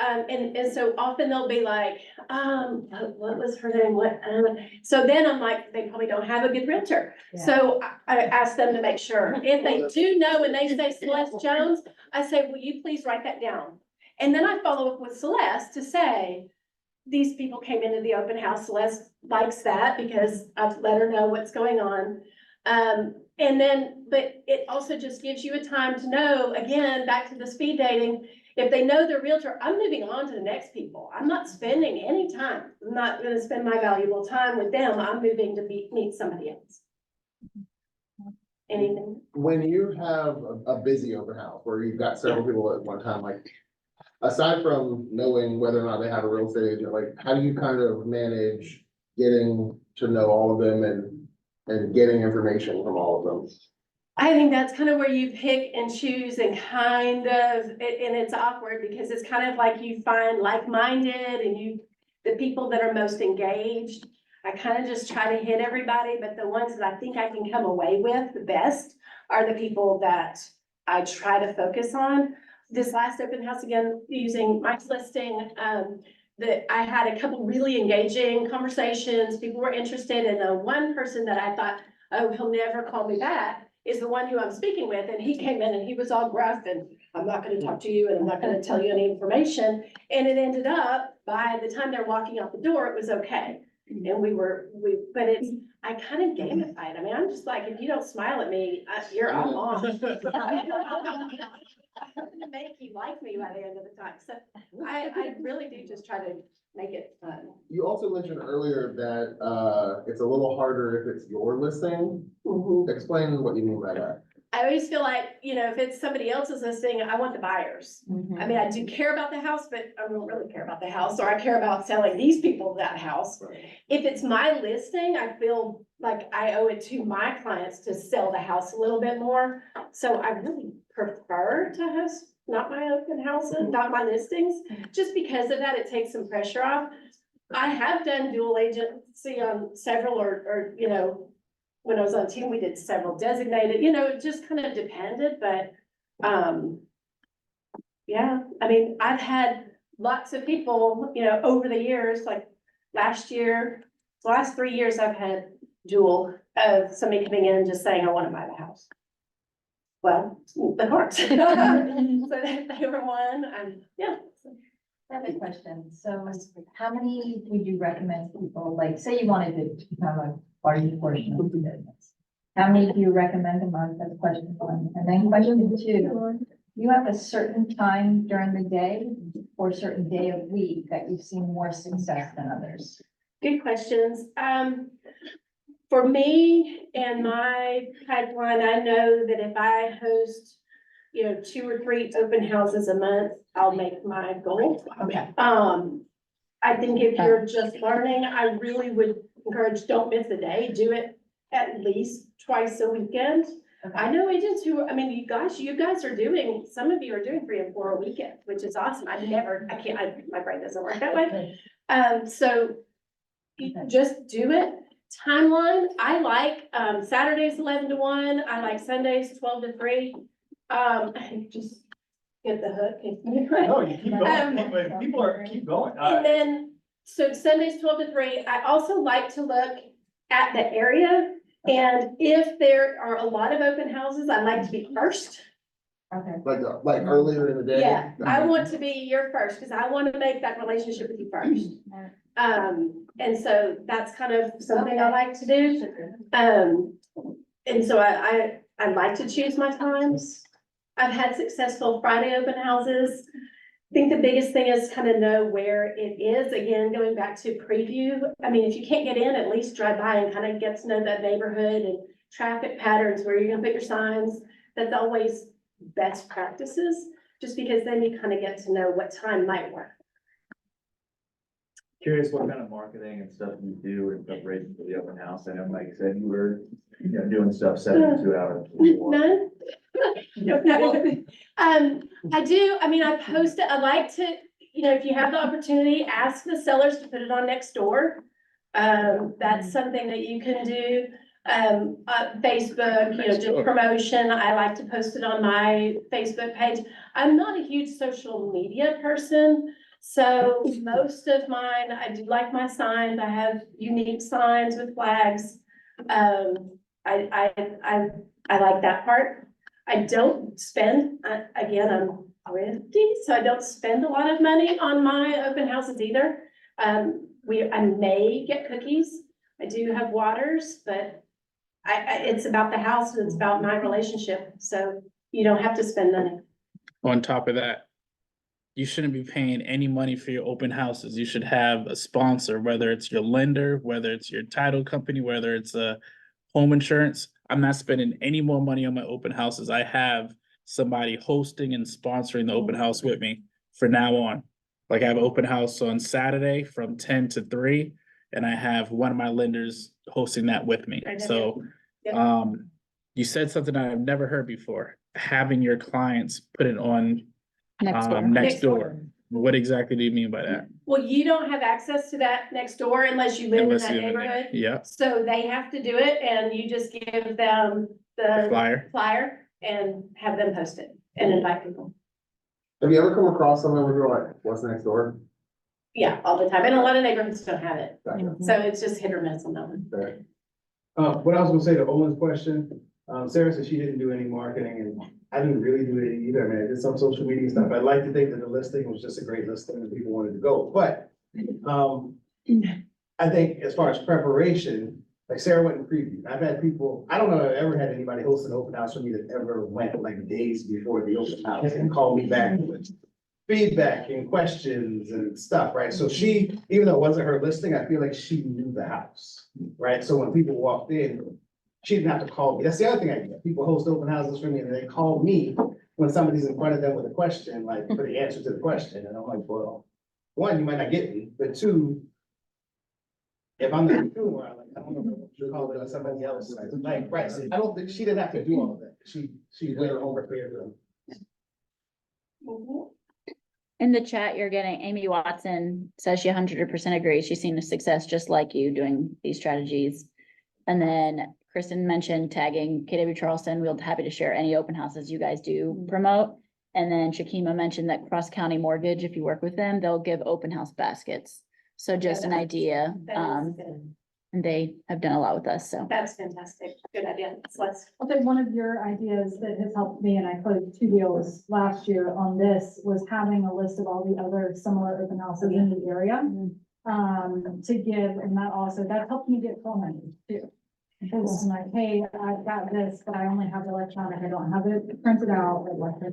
and so often they'll be like, what was her name? So then I'm like, they probably don't have a good realtor. So I ask them to make sure. If they do know when they say Celeste Jones, I say, will you please write that down? And then I follow up with Celeste to say, these people came into the open house. Celeste likes that because I've let her know what's going on. And then, but it also just gives you a time to know, again, back to the speed dating, if they know their realtor, I'm moving on to the next people. I'm not spending any time. I'm not gonna spend my valuable time with them. I'm moving to meet somebody else. Anything? When you have a busy open house where you've got several people at one time, like, aside from knowing whether or not they have a real estate agent, like, how do you kind of manage getting to know all of them and getting information from all of them? I think that's kind of where you pick and choose and kind of, and it's awkward because it's kind of like you find like-minded and the people that are most engaged. I kind of just try to hit everybody, but the ones that I think I can come away with the best are the people that I try to focus on. This last open house, again, using Mike's listing, that I had a couple really engaging conversations. People were interested, and the one person that I thought, oh, he'll never call me back, is the one who I'm speaking with, and he came in and he was all gruff and I'm not gonna talk to you and I'm not gonna tell you any information. And it ended up, by the time they're walking out the door, it was okay. And but I kind of gamified. I mean, I'm just like, if you don't smile at me, I'm off. I'm gonna make you like me by the end of the time. So I really do just try to make it fun. You also mentioned earlier that, it's a little harder if it's your listing. Mhm. Explain what you mean by that. I always feel like, if it's somebody else's listing, I want the buyers. I mean, I do care about the house, but I don't really care about the house, or I care about selling these people that house. If it's my listing, I feel like I owe it to my clients to sell the house a little bit more. So I really prefer to host not my open houses, not my listings, just because of that, it takes some pressure off. I have done dual agency on several or when I was on team, we did several designated, it just kind of depended, but, yeah, I mean, I've had lots of people, over the years, like last 3 years, I've had dual of somebody coming in and just saying, I want to buy the house. Well, the hearts. So they were one, yeah. I have a question. So how many would you recommend people, like, say you wanted to become a party portion of the business? How many do you recommend a month? That's question one. And then question two, you have a certain time during the day or a certain day of week that you've seen more success than others? Good questions. For me and my pipeline, I know that if I host, 2 or 3 open houses a month, I'll make my goal. Okay. I think if you're just learning, I really would encourage, don't miss a day, do it at least twice a weekend. Okay. I know agents who, you guys are doing, some of you are doing 3 and 4 a weekend, which is awesome. My brain doesn't work that way. So just do it. Timeline, I like, Saturdays 11 to 1. I like Sundays 12 to 3. Just get the hook. No, you keep going. Keep going. And then, so Sundays 12 to 3, I also like to look at the area. And if there are a lot of open houses, I like to be first. Okay. Like earlier in the day? Yeah, I want to be your first, because I want to make that relationship with you first. And so that's kind of something I like to do. And so I like to choose my times. I've had successful Friday open houses. I think the biggest thing is kind of know where it is. Again, going back to preview. I mean, if you can't get in, at least drive by and kind of get to know that neighborhood and traffic patterns, where you're gonna put your signs. That's always best practices, just because then you kind of get to know what time might work. Curious what kind of marketing and stuff you do in preparation for the open house. I know, like you said, you were, doing stuff 72 hours before. None? No. I do, I mean, I post it, I like to, if you have the opportunity, ask the sellers to put it on next door. That's something that you can do. Facebook, Next just door. promotion, I like to post it on my Facebook page. I'm not a huge social media person, so most of mine, I do like my signs, I have unique signs with flags. I like that part. I don't spend, again, I'm thrifty, so I don't spend a lot of money on my open houses either. I may get cookies, I do have waters, but it's about the house and it's about my relationship, so you don't have to spend money. On top of that, you shouldn't be paying any money for your open houses. You should have a sponsor, whether it's your lender, whether it's your title company, whether it's a home insurance. I'm not spending any more money on my open houses. I have somebody hosting and sponsoring the open house with me for now on. Like I have an open house on Saturday from 10 to 3, and I have one of my lenders hosting that with me. So, you said something I've never heard before, having your clients put it on Next door. next door. What exactly do you mean by that? Well, you don't have access to that next door unless you live in Unless that you live in there. neighborhood. Yeah, So they have to do it and you just give them the flyer. flyer and have them post it and invite people. Have you ever come across someone where you're like, what's next door? Yeah, all the time. And a lot of neighborhoods don't have it. Gotcha. So it's just hit or miss on that one. Fair. What I was gonna say to Owen's question, Sarah said she didn't do any marketing and I didn't really do it either, man. I did some social media stuff. I'd like to think that the listing was just a great listing and people wanted to go, but, I think as far as preparation, like Sarah went and previewed. I've had people, I don't know if I've ever had anybody host an open house for me that ever went like days before the open house and called me back with feedback and questions and stuff, right? So she, even though it wasn't her listing, I feel like she knew the house, right? So when people walked in, she didn't have to call me. That's the other thing I do. People host open houses for me and they call me when somebody's in front of them with a question, like for the answer to the question. And I'm like, well, one, you might not get me, but two, if I'm not doing well, like, I don't know, you call it somebody else, like, right, so I don't think, she didn't have to do all of that. She did her homework for them. In the chat, you're getting, Amy Watson says she 100% agrees. She's seen the success just like you doing these strategies. And then Kristen mentioned tagging KW Charleston. We'll be happy to share any open houses you guys do promote. And then Shakima mentioned that Cross County Mortgage, if you work with them, they'll give open house baskets. So just an idea. And they have done a lot with us, so. That's fantastic. Good idea. Let's. I think one of your ideas that has helped me, and I closed 2 deals last year on this, was having a list of all the other similar open houses in the area. To give, and that helped me get phone numbers too. Because I'm like, hey, I've got this, but I only have the electronic, I don't have it printed out.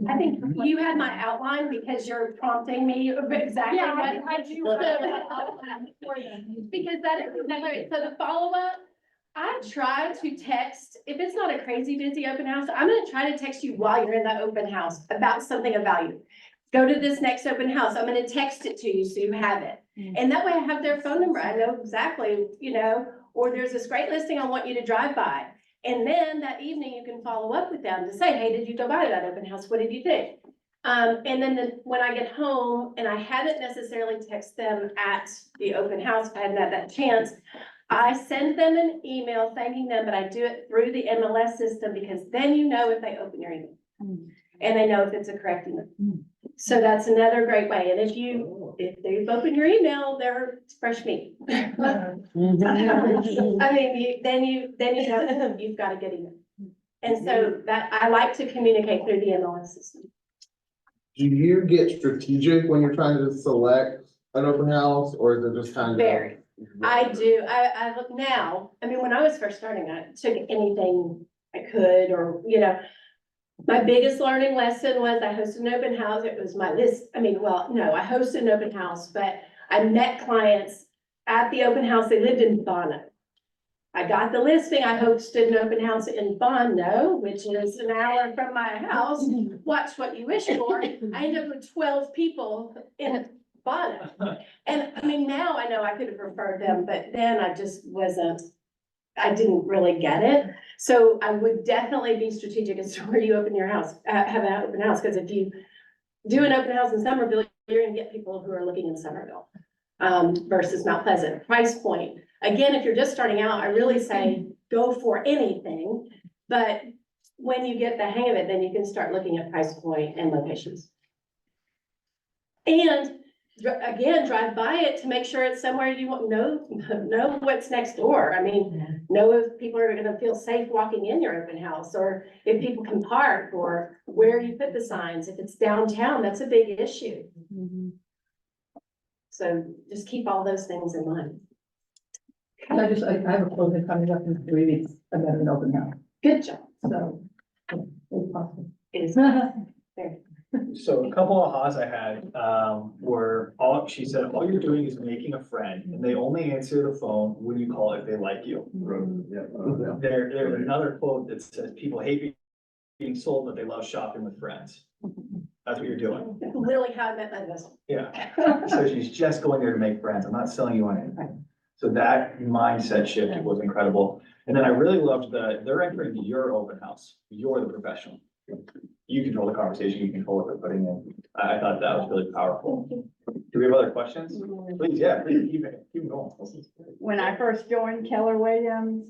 I think you had my outline because you're prompting me exactly Yeah, what. I do. Because that is exactly right. So the follow-up, I try to text, if it's not a crazy busy open house, I'm gonna try to text you while you're in that open house about something of value. Go to this next open house. I'm gonna text it to you so you have it. And that way I have their phone number. I know exactly, or there's this great listing I want you to drive by. And then that evening you can follow up with them to say, hey, did you go by that open house? What did you think? And then when I get home and I haven't necessarily texted them at the open house, if I hadn't had that chance, I send them an email thanking them, but I do it through the MLS system because then you know if they open your email. And they know if it's a correct email. So that's another great way. And if they've opened your email, they're fresh meat. I mean, then you know you've got a good email. And so that I like to communicate through the MLS system. Do you get strategic when you're trying to select an open house, or is it just kind of? Very. I do. I look now, I mean, when I was first starting, I took anything I could, or, you know. My biggest learning lesson was I hosted an open house. It was my list. I mean, well, no, I hosted an open house, but I met clients at the open house. They lived in Bono. I got the listing. I hosted an open house in Bono, which is an hour from my house. Watch what you wish for. I ended up with 12 people in Bono. And I mean, now I know I could have referred them, but then I just I didn't really get it. So I would definitely be strategic as to where you open your house, have an open house, because if you do an open house in Somerville, you're gonna get people who are looking in Somerville versus Mount Pleasant. Price point. Again, if you're just starting out, I really say go for anything, but when you get the hang of it, then you can start looking at price point and locations. And again, drive by it to make sure it's somewhere you won't know what's next door. I mean, know if people are gonna feel safe walking in your open house, or if people can park, or where you put the signs. If it's downtown, that's a big issue. So just keep all those things in mind. I have a closing coming up in 3 weeks, and then an open house, Good job. so. It's possible. It is. So a couple of ahas I had, were she said, all you're doing is making a friend, and they only answer the phone when you call if they like you. There's another quote that says, people hate being sold, but they love shopping with friends. That's what you're doing. That's literally how I met my husband. Yeah. So she's just going there to make friends. I'm not selling you on anything. So that mindset shift was incredible. And then I really loved they're entering your open house. You're the professional. You control the conversation, you control what they're putting in. I thought that was really powerful. Do we have other questions? Please, yeah, please keep going. When I first joined Keller Williams,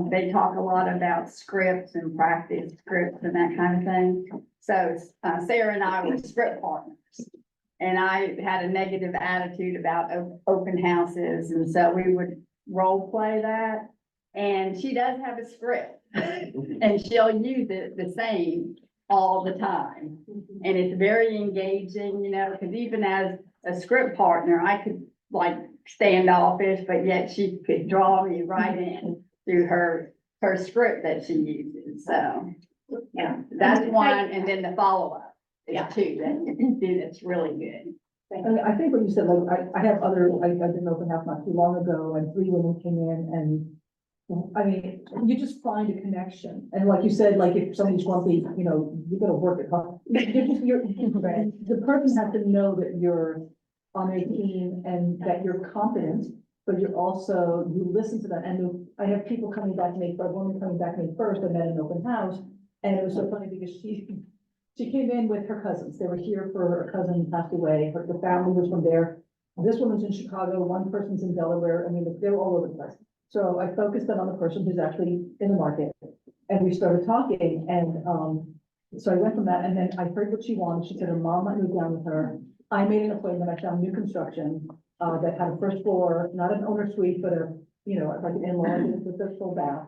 they talk a lot about scripts and practice scripts and that kind of thing. So, Sarah and I were script partners. And I had a negative attitude about open houses, and so we would role play that. And she does have a script, and she'll use it the same all the time. And it's very engaging, you know, because even as a script partner, I could like standoffish, but yet she could draw me right in through her script that she uses. So, yeah, that's one. And then the follow-up is two that you can do that's really good. I think what you said, like, I have I did an open house not too long ago, and 3 women came in, and I mean, you just find a connection. And like you said, like if somebody's grumpy, you know, you gotta work it hard. The person has to know that you're on their team and that you're competent, but you're also, you listen to them. And I have people coming back to me, but woman coming back to me first, I met an open house, and it was so funny because she came in with her cousins. They were here for her cousin passed away. The family was from there. This woman's in Chicago, one person's in Delaware. I mean, they were all over the place. So I focused on the person who's actually in the market, and we started talking, and so I went from that, and then I heard what she wanted. She said her mom might move down with her. I made an appointment. I found new construction that had a first floor, not an owner suite, but a, you know, like an in-law with a full bath.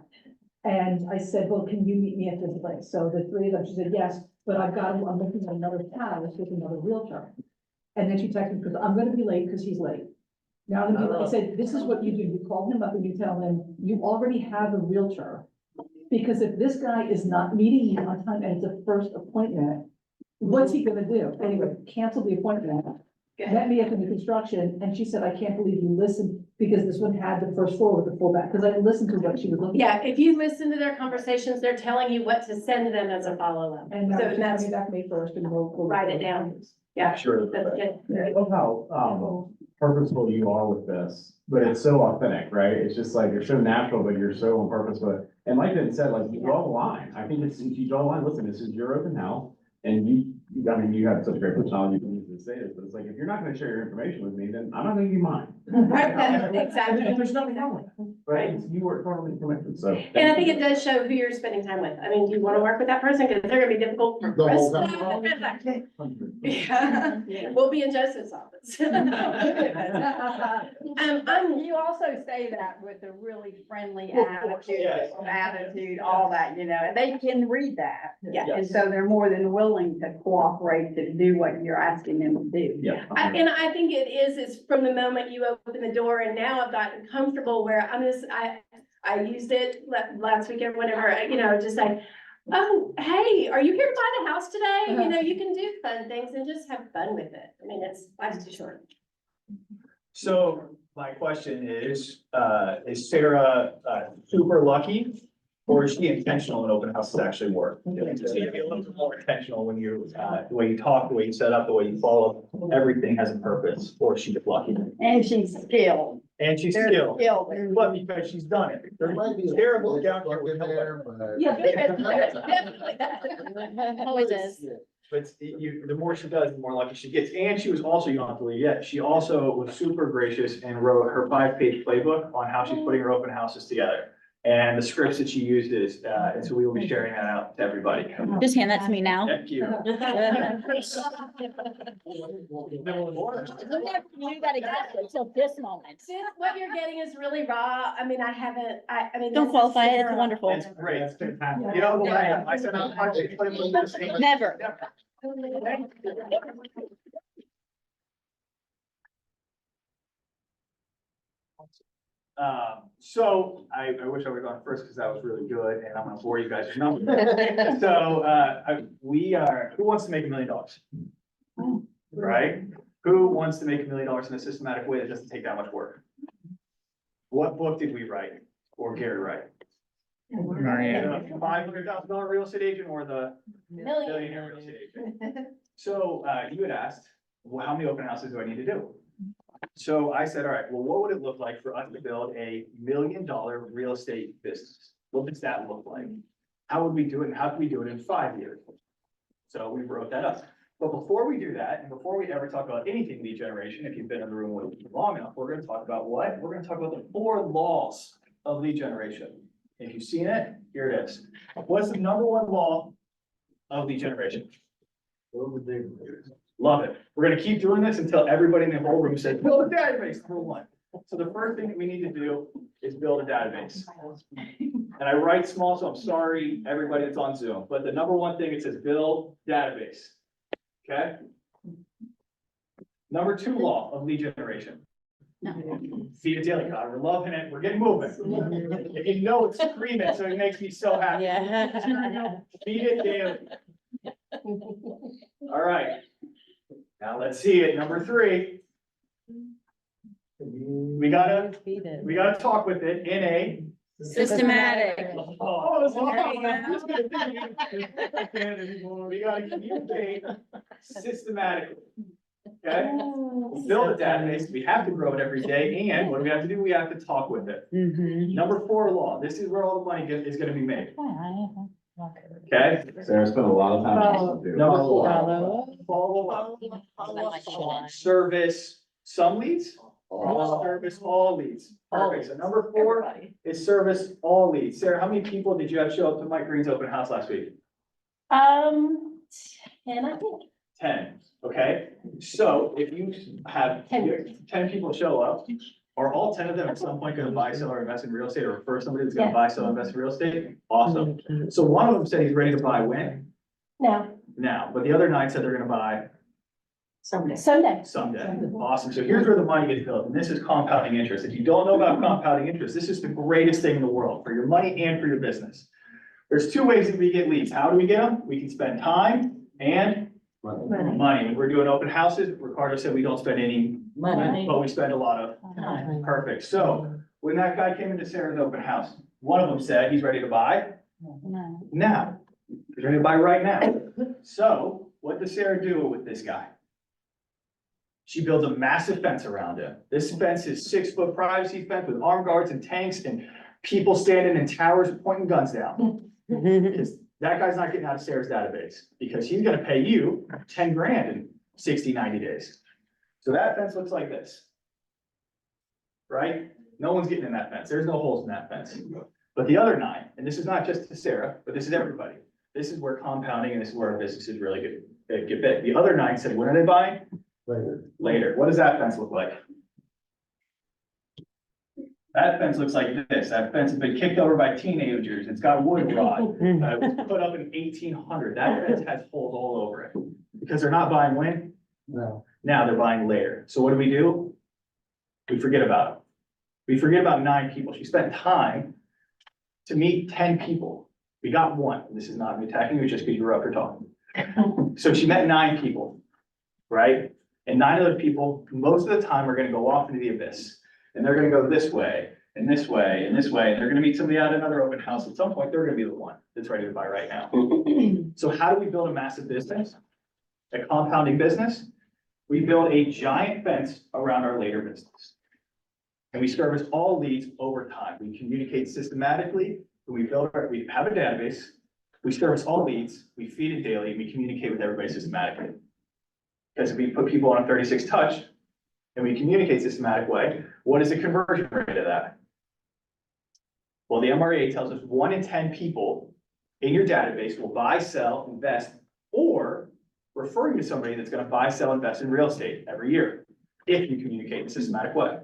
And I said, well, can you meet me at this place? So the three of them, she said, yes, but I'm looking at another house with another realtor. And then she texted me, because I'm gonna be late because he's late. Now, I said, this is what you do. You call him up and you tell him, you already have a realtor. Because if this guy is not meeting you on time and it's a first appointment, what's he gonna do? Anyway, cancel the appointment. Met me at the new construction, and she said, I can't believe you listened, because this one had the first floor with the full back, because I listened to what she was looking Yeah, at. if you listen to their conversations, they're telling you what to send them as a follow-up. And So she's that's, coming back May 1st, and we'll write it down. Yeah, Sure. that's good. I love how purposeful you are with this, but it's so authentic, right? It's just like, you're so natural, but you're so on purpose, but, and like I said, like, you draw the line. I think it's, if you draw the line, listen, this is your open house, and I mean, you have such a great personality, you can say this, but it's like, if you're not gonna share your information with me, then I'm not gonna give you mine. Exactly. And there's nothing wrong with that, right? You were totally committed, so. And I think it does show who you're spending time with. I mean, you want to work with that person because they're gonna be difficult for The whole Chris. Yeah, we'll be in Joseph's office. You also say that with a really friendly Yes. attitude, all that, you know, and they can read that. Yeah. And so they're more than willing to cooperate to do what you're asking them to do. Yeah. And I think it is from the moment you open the door, and now I've gotten comfortable where I I used it last weekend, whatever, just like, oh, hey, are you here to buy the house today? You know, you can do fun things and just have fun with it. I mean, life's too short. So my question is Sarah, super lucky? Or is she intentional in open houses actually work? So you have to be a little bit more intentional when you, the way you talk, the way you set up, the way you follow, everything has a purpose, or is she just lucky? And she's skilled. And she's They're skilled, skilled. but because she's done it. There might be. Terrible down here in with there, but. Yeah. Always is. But the more she does, the more lucky she gets. And she was also, you don't have to leave yet, she also was super gracious and wrote her 5-page playbook on how she's putting her open houses together. And the scripts that she uses, and so we will be sharing that out to everybody. Just hand that to me now. Thank you. I never knew that existed until this moment. What you're getting is really raw. I mean, I mean. Don't this is qualify it, it's Sarah. wonderful. It's great. It's fantastic. You know, the way I said, I'm actually playing with this. Never. So I wish I would have gone first because that was really good and I'm gonna bore you guys with numbers. So, who wants to make $1 million? Right? Who wants to make $1 million in a systematic way that doesn't take that much work? What book did we write or Gary write? Mariana. The $500,000 real estate agent or the millionaire real estate agent? So, you had asked, well, how many open houses do I need to do? So I said, all right, well, what would it look like for us to build a $1 million real estate business? What does that look like? How would we do it? And how can we do it in 5 years? So we wrote that up. But before we do that, and before we ever talk about anything lead generation, if you've been in the room with me long enough, we're gonna talk about what? We're gonna talk about the 4 laws of lead generation. If you've seen it, here it is. What's the number 1 law of lead generation? Love it. We're gonna keep doing this until everybody in the whole room says, build a database, number 1. So the first thing that we need to do is build a database. And I write small, so I'm sorry, everybody that's on Zoom, but the number 1 thing, it says build database. Okay? Number 2 law of lead generation. Feed it daily, God, we're loving it, we're getting moving. If you know it's screaming, so it makes me so happy. Yeah. Feed it daily. All right. Now let's see it. Number 3. We gotta talk with it in a. Systematic. Oh, this is- We gotta communicate systematically. Okay? Build a database. We have to grow it every day. And what do we have to do? We have to talk with it. Number 4 law. This is where all the money is gonna be made. Okay? Sarah spent a lot of time. on this, too. Number 4. Follow up. Service some leads. Service all leads. Perfect. So number 4 is service all leads. Sarah, how many people did you have show up to Mike Green's open house last week? 10, I think. 10, okay? So if you have 10 people show up, are all 10 of them at some point gonna buy, sell, or invest in real estate, or refer somebody that's gonna buy, sell, invest in real estate? Awesome. So one of them said he's ready to buy when? No, Now, but the other 9 said they're gonna buy Sunday. someday. Awesome. So here's where the money gets built, and this is compounding interest. If you don't know about compounding interest, this is the greatest thing in the world for your money and for your business. There's 2 ways that we get leads. How do we get them? We can spend time and money. When we're doing open houses, Ricardo said we don't spend any money, but we spend a lot of time. Perfect. So when that guy came into Sarah's open house, one of them said he's ready to buy now. He's ready to buy right now. So what does Sarah do with this guy? She builds a massive fence around him. This fence is 6-foot privacy fence with armed guards and tanks and people standing in towers pointing guns down. Because that guy's not getting out of Sarah's database because he's gonna pay you 10 grand in 60, 90 days. So that fence looks like this. Right? No one's getting in that fence. There's no holes in that fence. But the other 9, and this is not just to Sarah, but this is everybody. This is where compounding and this is where our businesses really get big. The other 9 said, when are they buying? Later. What does that fence look like? That fence looks like this. That fence has been kicked over by teenagers. It's got wood rot. It was put up in 1800. That fence has holes all over it. Because they're not buying when? No. Now they're buying later. So what do? We forget about it. We forget about 9 people. She spent time to meet 10 people. We got one. This is not me attacking you, it's just because you were up here talking. So she met 9 people, right? And 9 of those people, most of the time, are gonna go off into the abyss. And they're gonna go this way, and this way, and this way, and they're gonna meet somebody out at another open house. At some point, they're gonna be the one that's ready to buy right now. So how do we build a massive business? A compounding business? We build a giant fence around our later business. And we service all leads over time. We communicate systematically, we have a database, we service all leads, we feed it daily, and we communicate with everybody systematically. Because if we put people on a 36 touch and we communicate systematic way, what is the conversion rate of that? Well, the MRA tells us 1 in 10 people in your database will buy, sell, invest, or refer you to somebody that's gonna buy, sell, invest in real estate every year, if you communicate in a systematic way.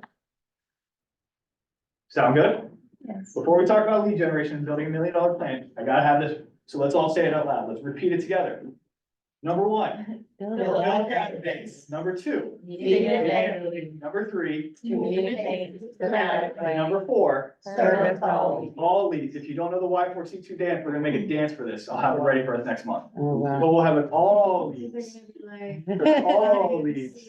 Sound good? Yes. Before we talk about lead generation and building $1 million plan, I gotta have this, so let's all say it out loud. Let's repeat it together. Number 1, build a database. Number 2, number 3, Communicate. number 4, Service all. all leads. If you don't know the Y4C2 dance, we're gonna make a dance for this. I'll have it ready for us next month. Oh, But we'll have it all leads. All leads.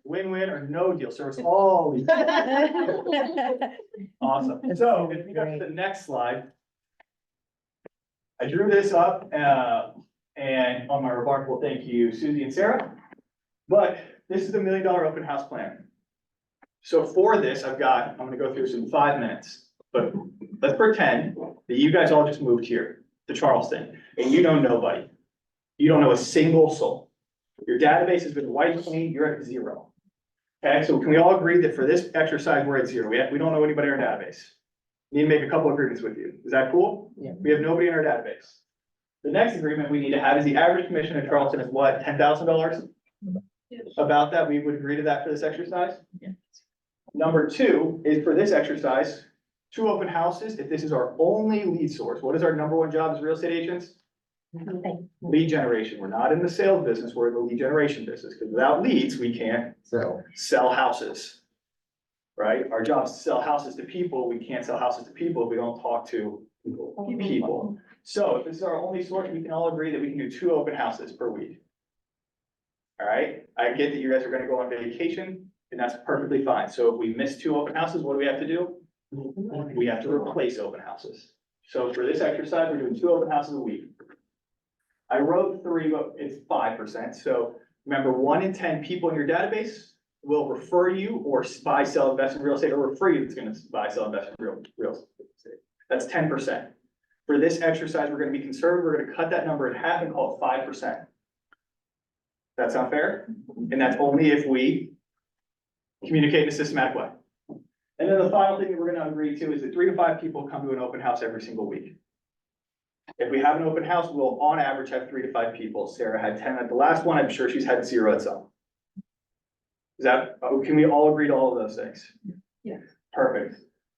Win-win or no deal, service all leads. Awesome. So if you go to the next slide. I drew this up, and on my remarkable thank you, Susie and Sarah. But this is the $1 million open house plan. So for this, I'm gonna go through this in 5 minutes, but let's pretend that you guys all just moved here to Charleston and you know nobody. You don't know a single soul. Your database has been wiped clean, you're at 0. Okay, so can we all agree that for this exercise, we're at 0? We don't know anybody in our database. Need to make a couple agreements with you. Is that cool? Yeah. We have nobody in our database. The next agreement we need to have is the average commission in Charleston is what, $10,000? About that, we would agree to that for this exercise? Yes. Number 2 is for this exercise, 2 open houses. If this is our only lead source, what is our number 1 job as real estate agents? Lead generation. We're not in the sales business, we're in the lead generation business, because without leads, we can't sell houses. Right? Our job is to sell houses to people. We can't sell houses to people if we don't talk to people. So if this is our only source, we can all agree that we can do 2 open houses per week. All right, I get that you guys are gonna go on vacation, and that's perfectly fine. So if we miss 2 open houses, what do we have to do? We have to replace open houses. So for this exercise, we're doing 2 open houses a week. I wrote 3, but it's 5%. So remember, 1 in 10 people in your database will refer you or buy, sell, invest in real estate, or refer you that's gonna buy, sell, invest in real estate. That's 10%. For this exercise, we're gonna be conservative. We're gonna cut that number in half and call it 5%. That sound fair? And that's only if we communicate in a systematic way. And then the final thing that we're gonna agree to is that 3 to 5 people come to an open house every single week. If we have an open house, we'll on average have 3 to 5 people. Sarah had 10 at the last one. I'm sure she's had 0 at some. Is that, can we all agree to all of those things? Yes. Perfect.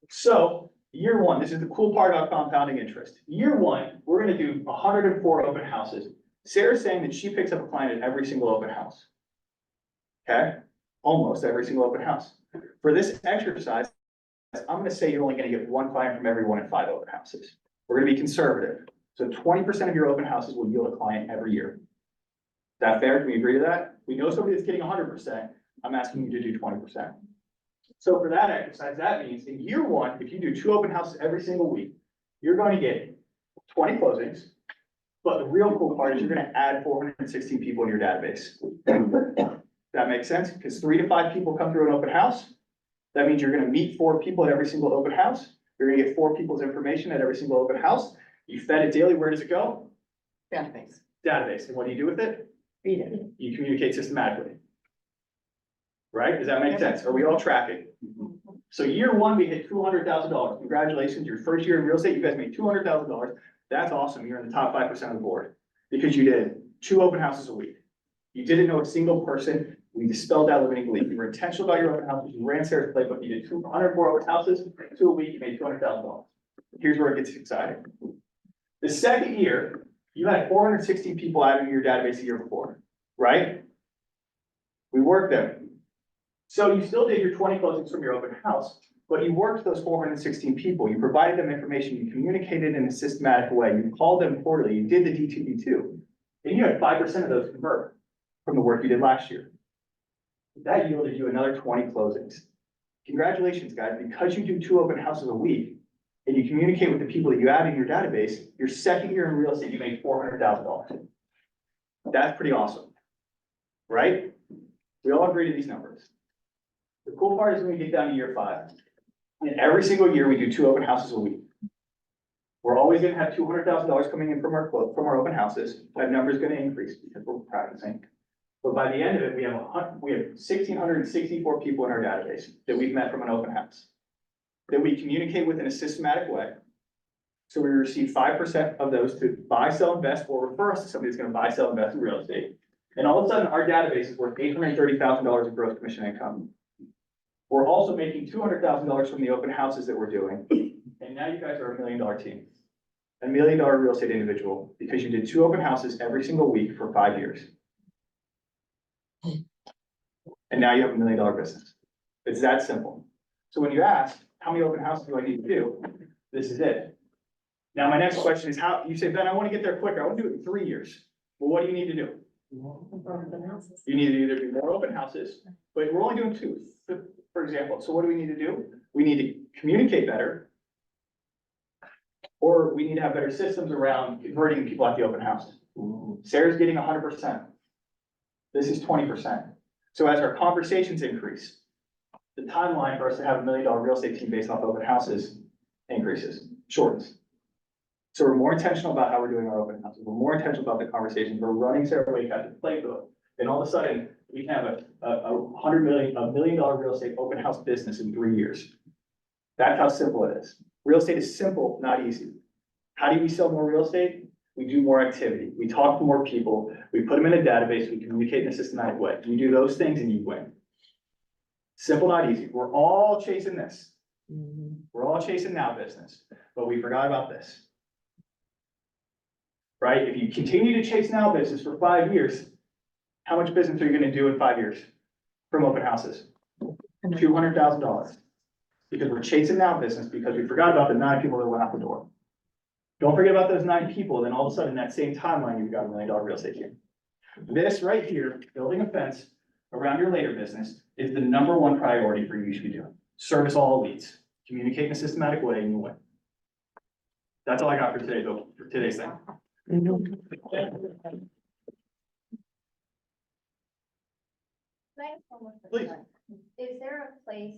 So year 1, this is the cool part about compounding interest. Year 1, we're gonna do 104 open houses. Sarah's saying that she picks up a client at every single open house. Okay, almost every single open house. For this exercise, I'm gonna say you're only gonna get 1 client from every 1 in 5 open houses. We're gonna be conservative. So 20% of your open houses will yield a client every year. Is that fair? Can we agree to that? We know somebody that's getting 100%. I'm asking you to do 20%. So for that exercise, that means in year 1, if you do 2 open houses every single week, you're going to get 20 closings. But the real cool part is you're gonna add 416 people in your database. That makes sense? Because 3 to 5 people come through an open house. That means you're gonna meet 4 people at every single open house. You're gonna get 4 people's information at every single open house. You fed it daily. Where does it go? Database. Database. And what do you do with it? Read it. You communicate systematically. Right? Does that make sense? Are we all tracking? So year 1, we hit $200,000. Congratulations, your first year in real estate, you guys made $200,000. That's awesome. You're in the top 5% of the board because you did 2 open houses a week. You didn't know a single person. We dispelled that limiting belief. You were intentional about your open houses. You ran Sarah's playbook. You did 204 open houses, 2 a week. You made $200,000. Here's where it gets exciting. The second year, you had 416 people added to your database the year before, right? We worked them. So you still did your 20 closings from your open house, But you worked with those 416 people, you provided them information, you communicated in a systematic way, you called them quarterly, you did the D2D2. And you had 5% of those convert from the work you did last year. That yielded you another 20 closings. Congratulations, guys, because you do 2 open houses a week and you communicate with the people that you add in your database, your second year in real estate, you made $400,000. That's pretty awesome, right? We all agree to these numbers. The cool part is when we get down to year 5, and every single year we do 2 open houses a week. We're always gonna have $200,000 coming in from our open houses. That number is gonna increase because we're practicing. But by the end of it, we have 1,664 people in our database that we've met from an open house, that we communicate with in a systematic way. So we receive 5% of those to buy, sell, invest, or refer us to somebody that's gonna buy, sell, invest in real estate. And all of a sudden, our database is worth $830,000 of gross commission income. We're also making $200,000 from the open houses that we're doing. And now you guys are $1 million team, $1 million real estate individual, because you did 2 open houses every single week for 5 years. And now you have $1 million business. It's that simple. So when you ask, how many open houses do I need to do? This is it. Now, my next question is how, you say, Ben, I want to get there quicker. I want to do it in 3 years. Well, what do you need to do? You need to either do more open houses, but we're only doing 2, for example. So what do we need to do? We need to communicate better. Or we need to have better systems around converting people at the open house. Sarah's getting 100%. This is 20%. So as our conversations increase, the timeline for us to have $1 million real estate team based off open houses increases, shortens. So we're more intentional about how we're doing our open houses. We're more intentional about the conversations. We're running Sarah Wake at the playbook. And all of a sudden, we can have a $1 million real estate open house business in 3 years. That's how simple it is. Real estate is simple, not easy. How do we sell more real estate? We do more activity. We talk to more people. We put them in a database. We communicate in a systematic way. You do those things and you win. Simple, not easy. We're all chasing this. We're all chasing now business, but we forgot about this. Right? If you continue to chase now business for 5 years, how much business are you going to do in 5 years from open houses? $200,000. Because we're chasing now business because we forgot about the 9 people that went out the door. Don't forget about those 9 people, then all of a sudden, that same timeline, you've got $1 million real estate team. This right here, building a fence around your later business, is the #1 priority for you should be doing. Service all leads, communicate in a systematic way, and you win. That's all I got for today, though, for today's thing. Please. Is there a place,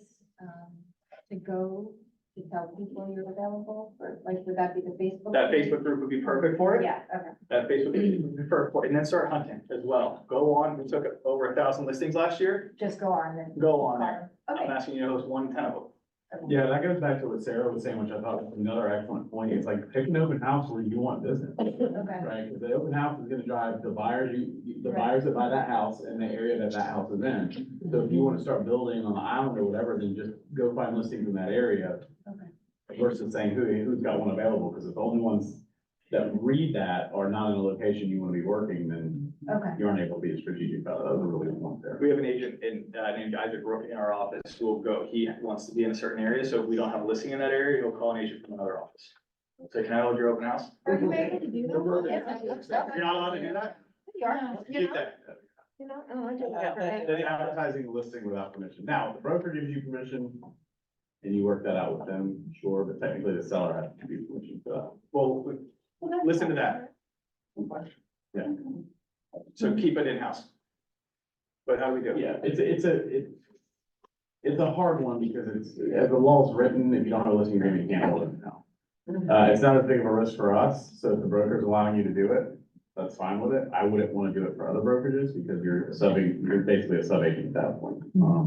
to go to tell people you're available, or like, would that be the Facebook? That Facebook group would be perfect for it. Yeah, okay. That Facebook group would be perfect for it, and then start hunting as well. Go on, we took over 1,000 listings last year. Just go on then. Go on there. Okay. I'm asking you to host 110 of them. Yeah, that goes back to what Sarah was saying, which I thought was another excellent point. It's like pick an open house where you want business, Okay. right? Because the open house is gonna drive the buyers, the buyers that buy that house in the area that that house is in. So if you want to start building on the island or whatever, then just go find listings in that area. Okay. Versus saying who's got one available, because if the only ones that read that are not in a location you want to be working, then Okay. you aren't able to be a strategic fellow. Those are really the ones there. We have an agent named Isaac Rook in our office who will go, he wants to be in a certain area, so if we don't have a listing in that area, he'll call an agent from another office. Say, can I hold your open house? Are you able to do that? You're not allowed to do that? You are. Keep that. You know, oh, I do Yeah, that. they're advertising a listing without permission. Now, the broker gives you permission and you work that out with them, sure, but technically the seller has to give you permission for that. Well, listen to that. Yeah. So keep it in-house. But how do we do it? Yeah, it's a hard one because as the law's written, if you don't have a listing agreement, you can't hold it now. It's not as big of a risk for us, so if the broker's allowing you to do it, that's fine with it. I wouldn't want to do it for other brokerages because you're basically a sub-agent at that point. So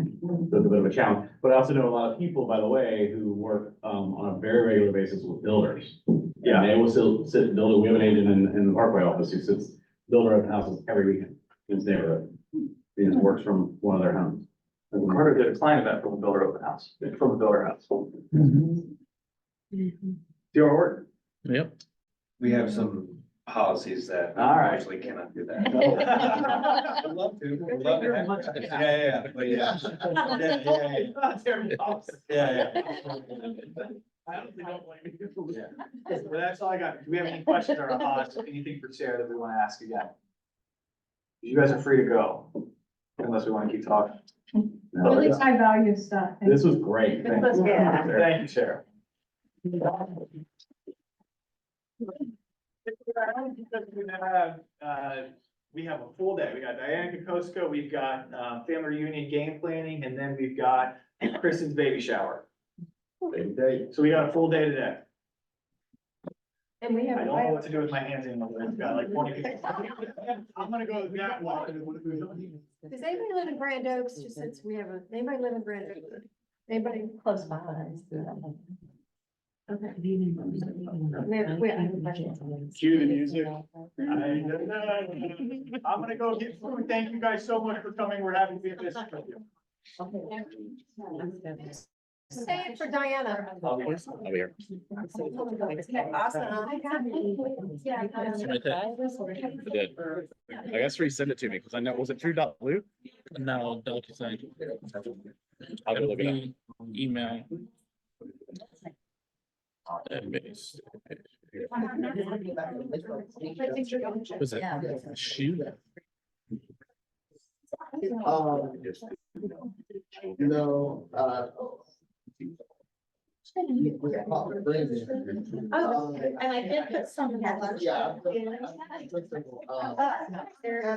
it's a bit of a challenge, but I also know a lot of people, by the way, who work, on a very regular basis with builders. Yeah. And they will still sit and build. We have an agent in the Parkway office who sits, builder open houses every weekend in his neighborhood. He just works from one of their homes. Carter did a client event from a builder open house, from a builder house. Do your work. Yep. We have some policies that All right. unfortunately cannot do that. I'd love to, would love to have. Yeah, but yeah. Yeah. I honestly don't blame you. But that's all I got. Do we have any questions or anything for Sarah that we want to ask again? You guys are free to go, unless we want to keep talking. Really high value stuff. This was great. Thank was you. good. Thank you, Sarah. We have a full day. We got Diana Kokoska, we've got, family reunion game planning, and then we've got Kristen's baby shower. So we got a full day today. And we have. I don't know what to do with my hands anymore. It's got like 20 people. I'm gonna go with that one. Does anybody live in Grand Oaks, just since we have anybody live in Grand Oaks? Anybody close by? Okay. We have a question. Cue the music. I'm gonna go get food. Thank you guys so much for coming. We're happy to be at this. Say it for Diana. I'll be here. Awesome. I did. I guess resend it to me, because I know, was it true.blue? No, DocuSign. I'll go look it up. Email. Database. Was it shoot? Oh, and I did put some of that. Yeah. There's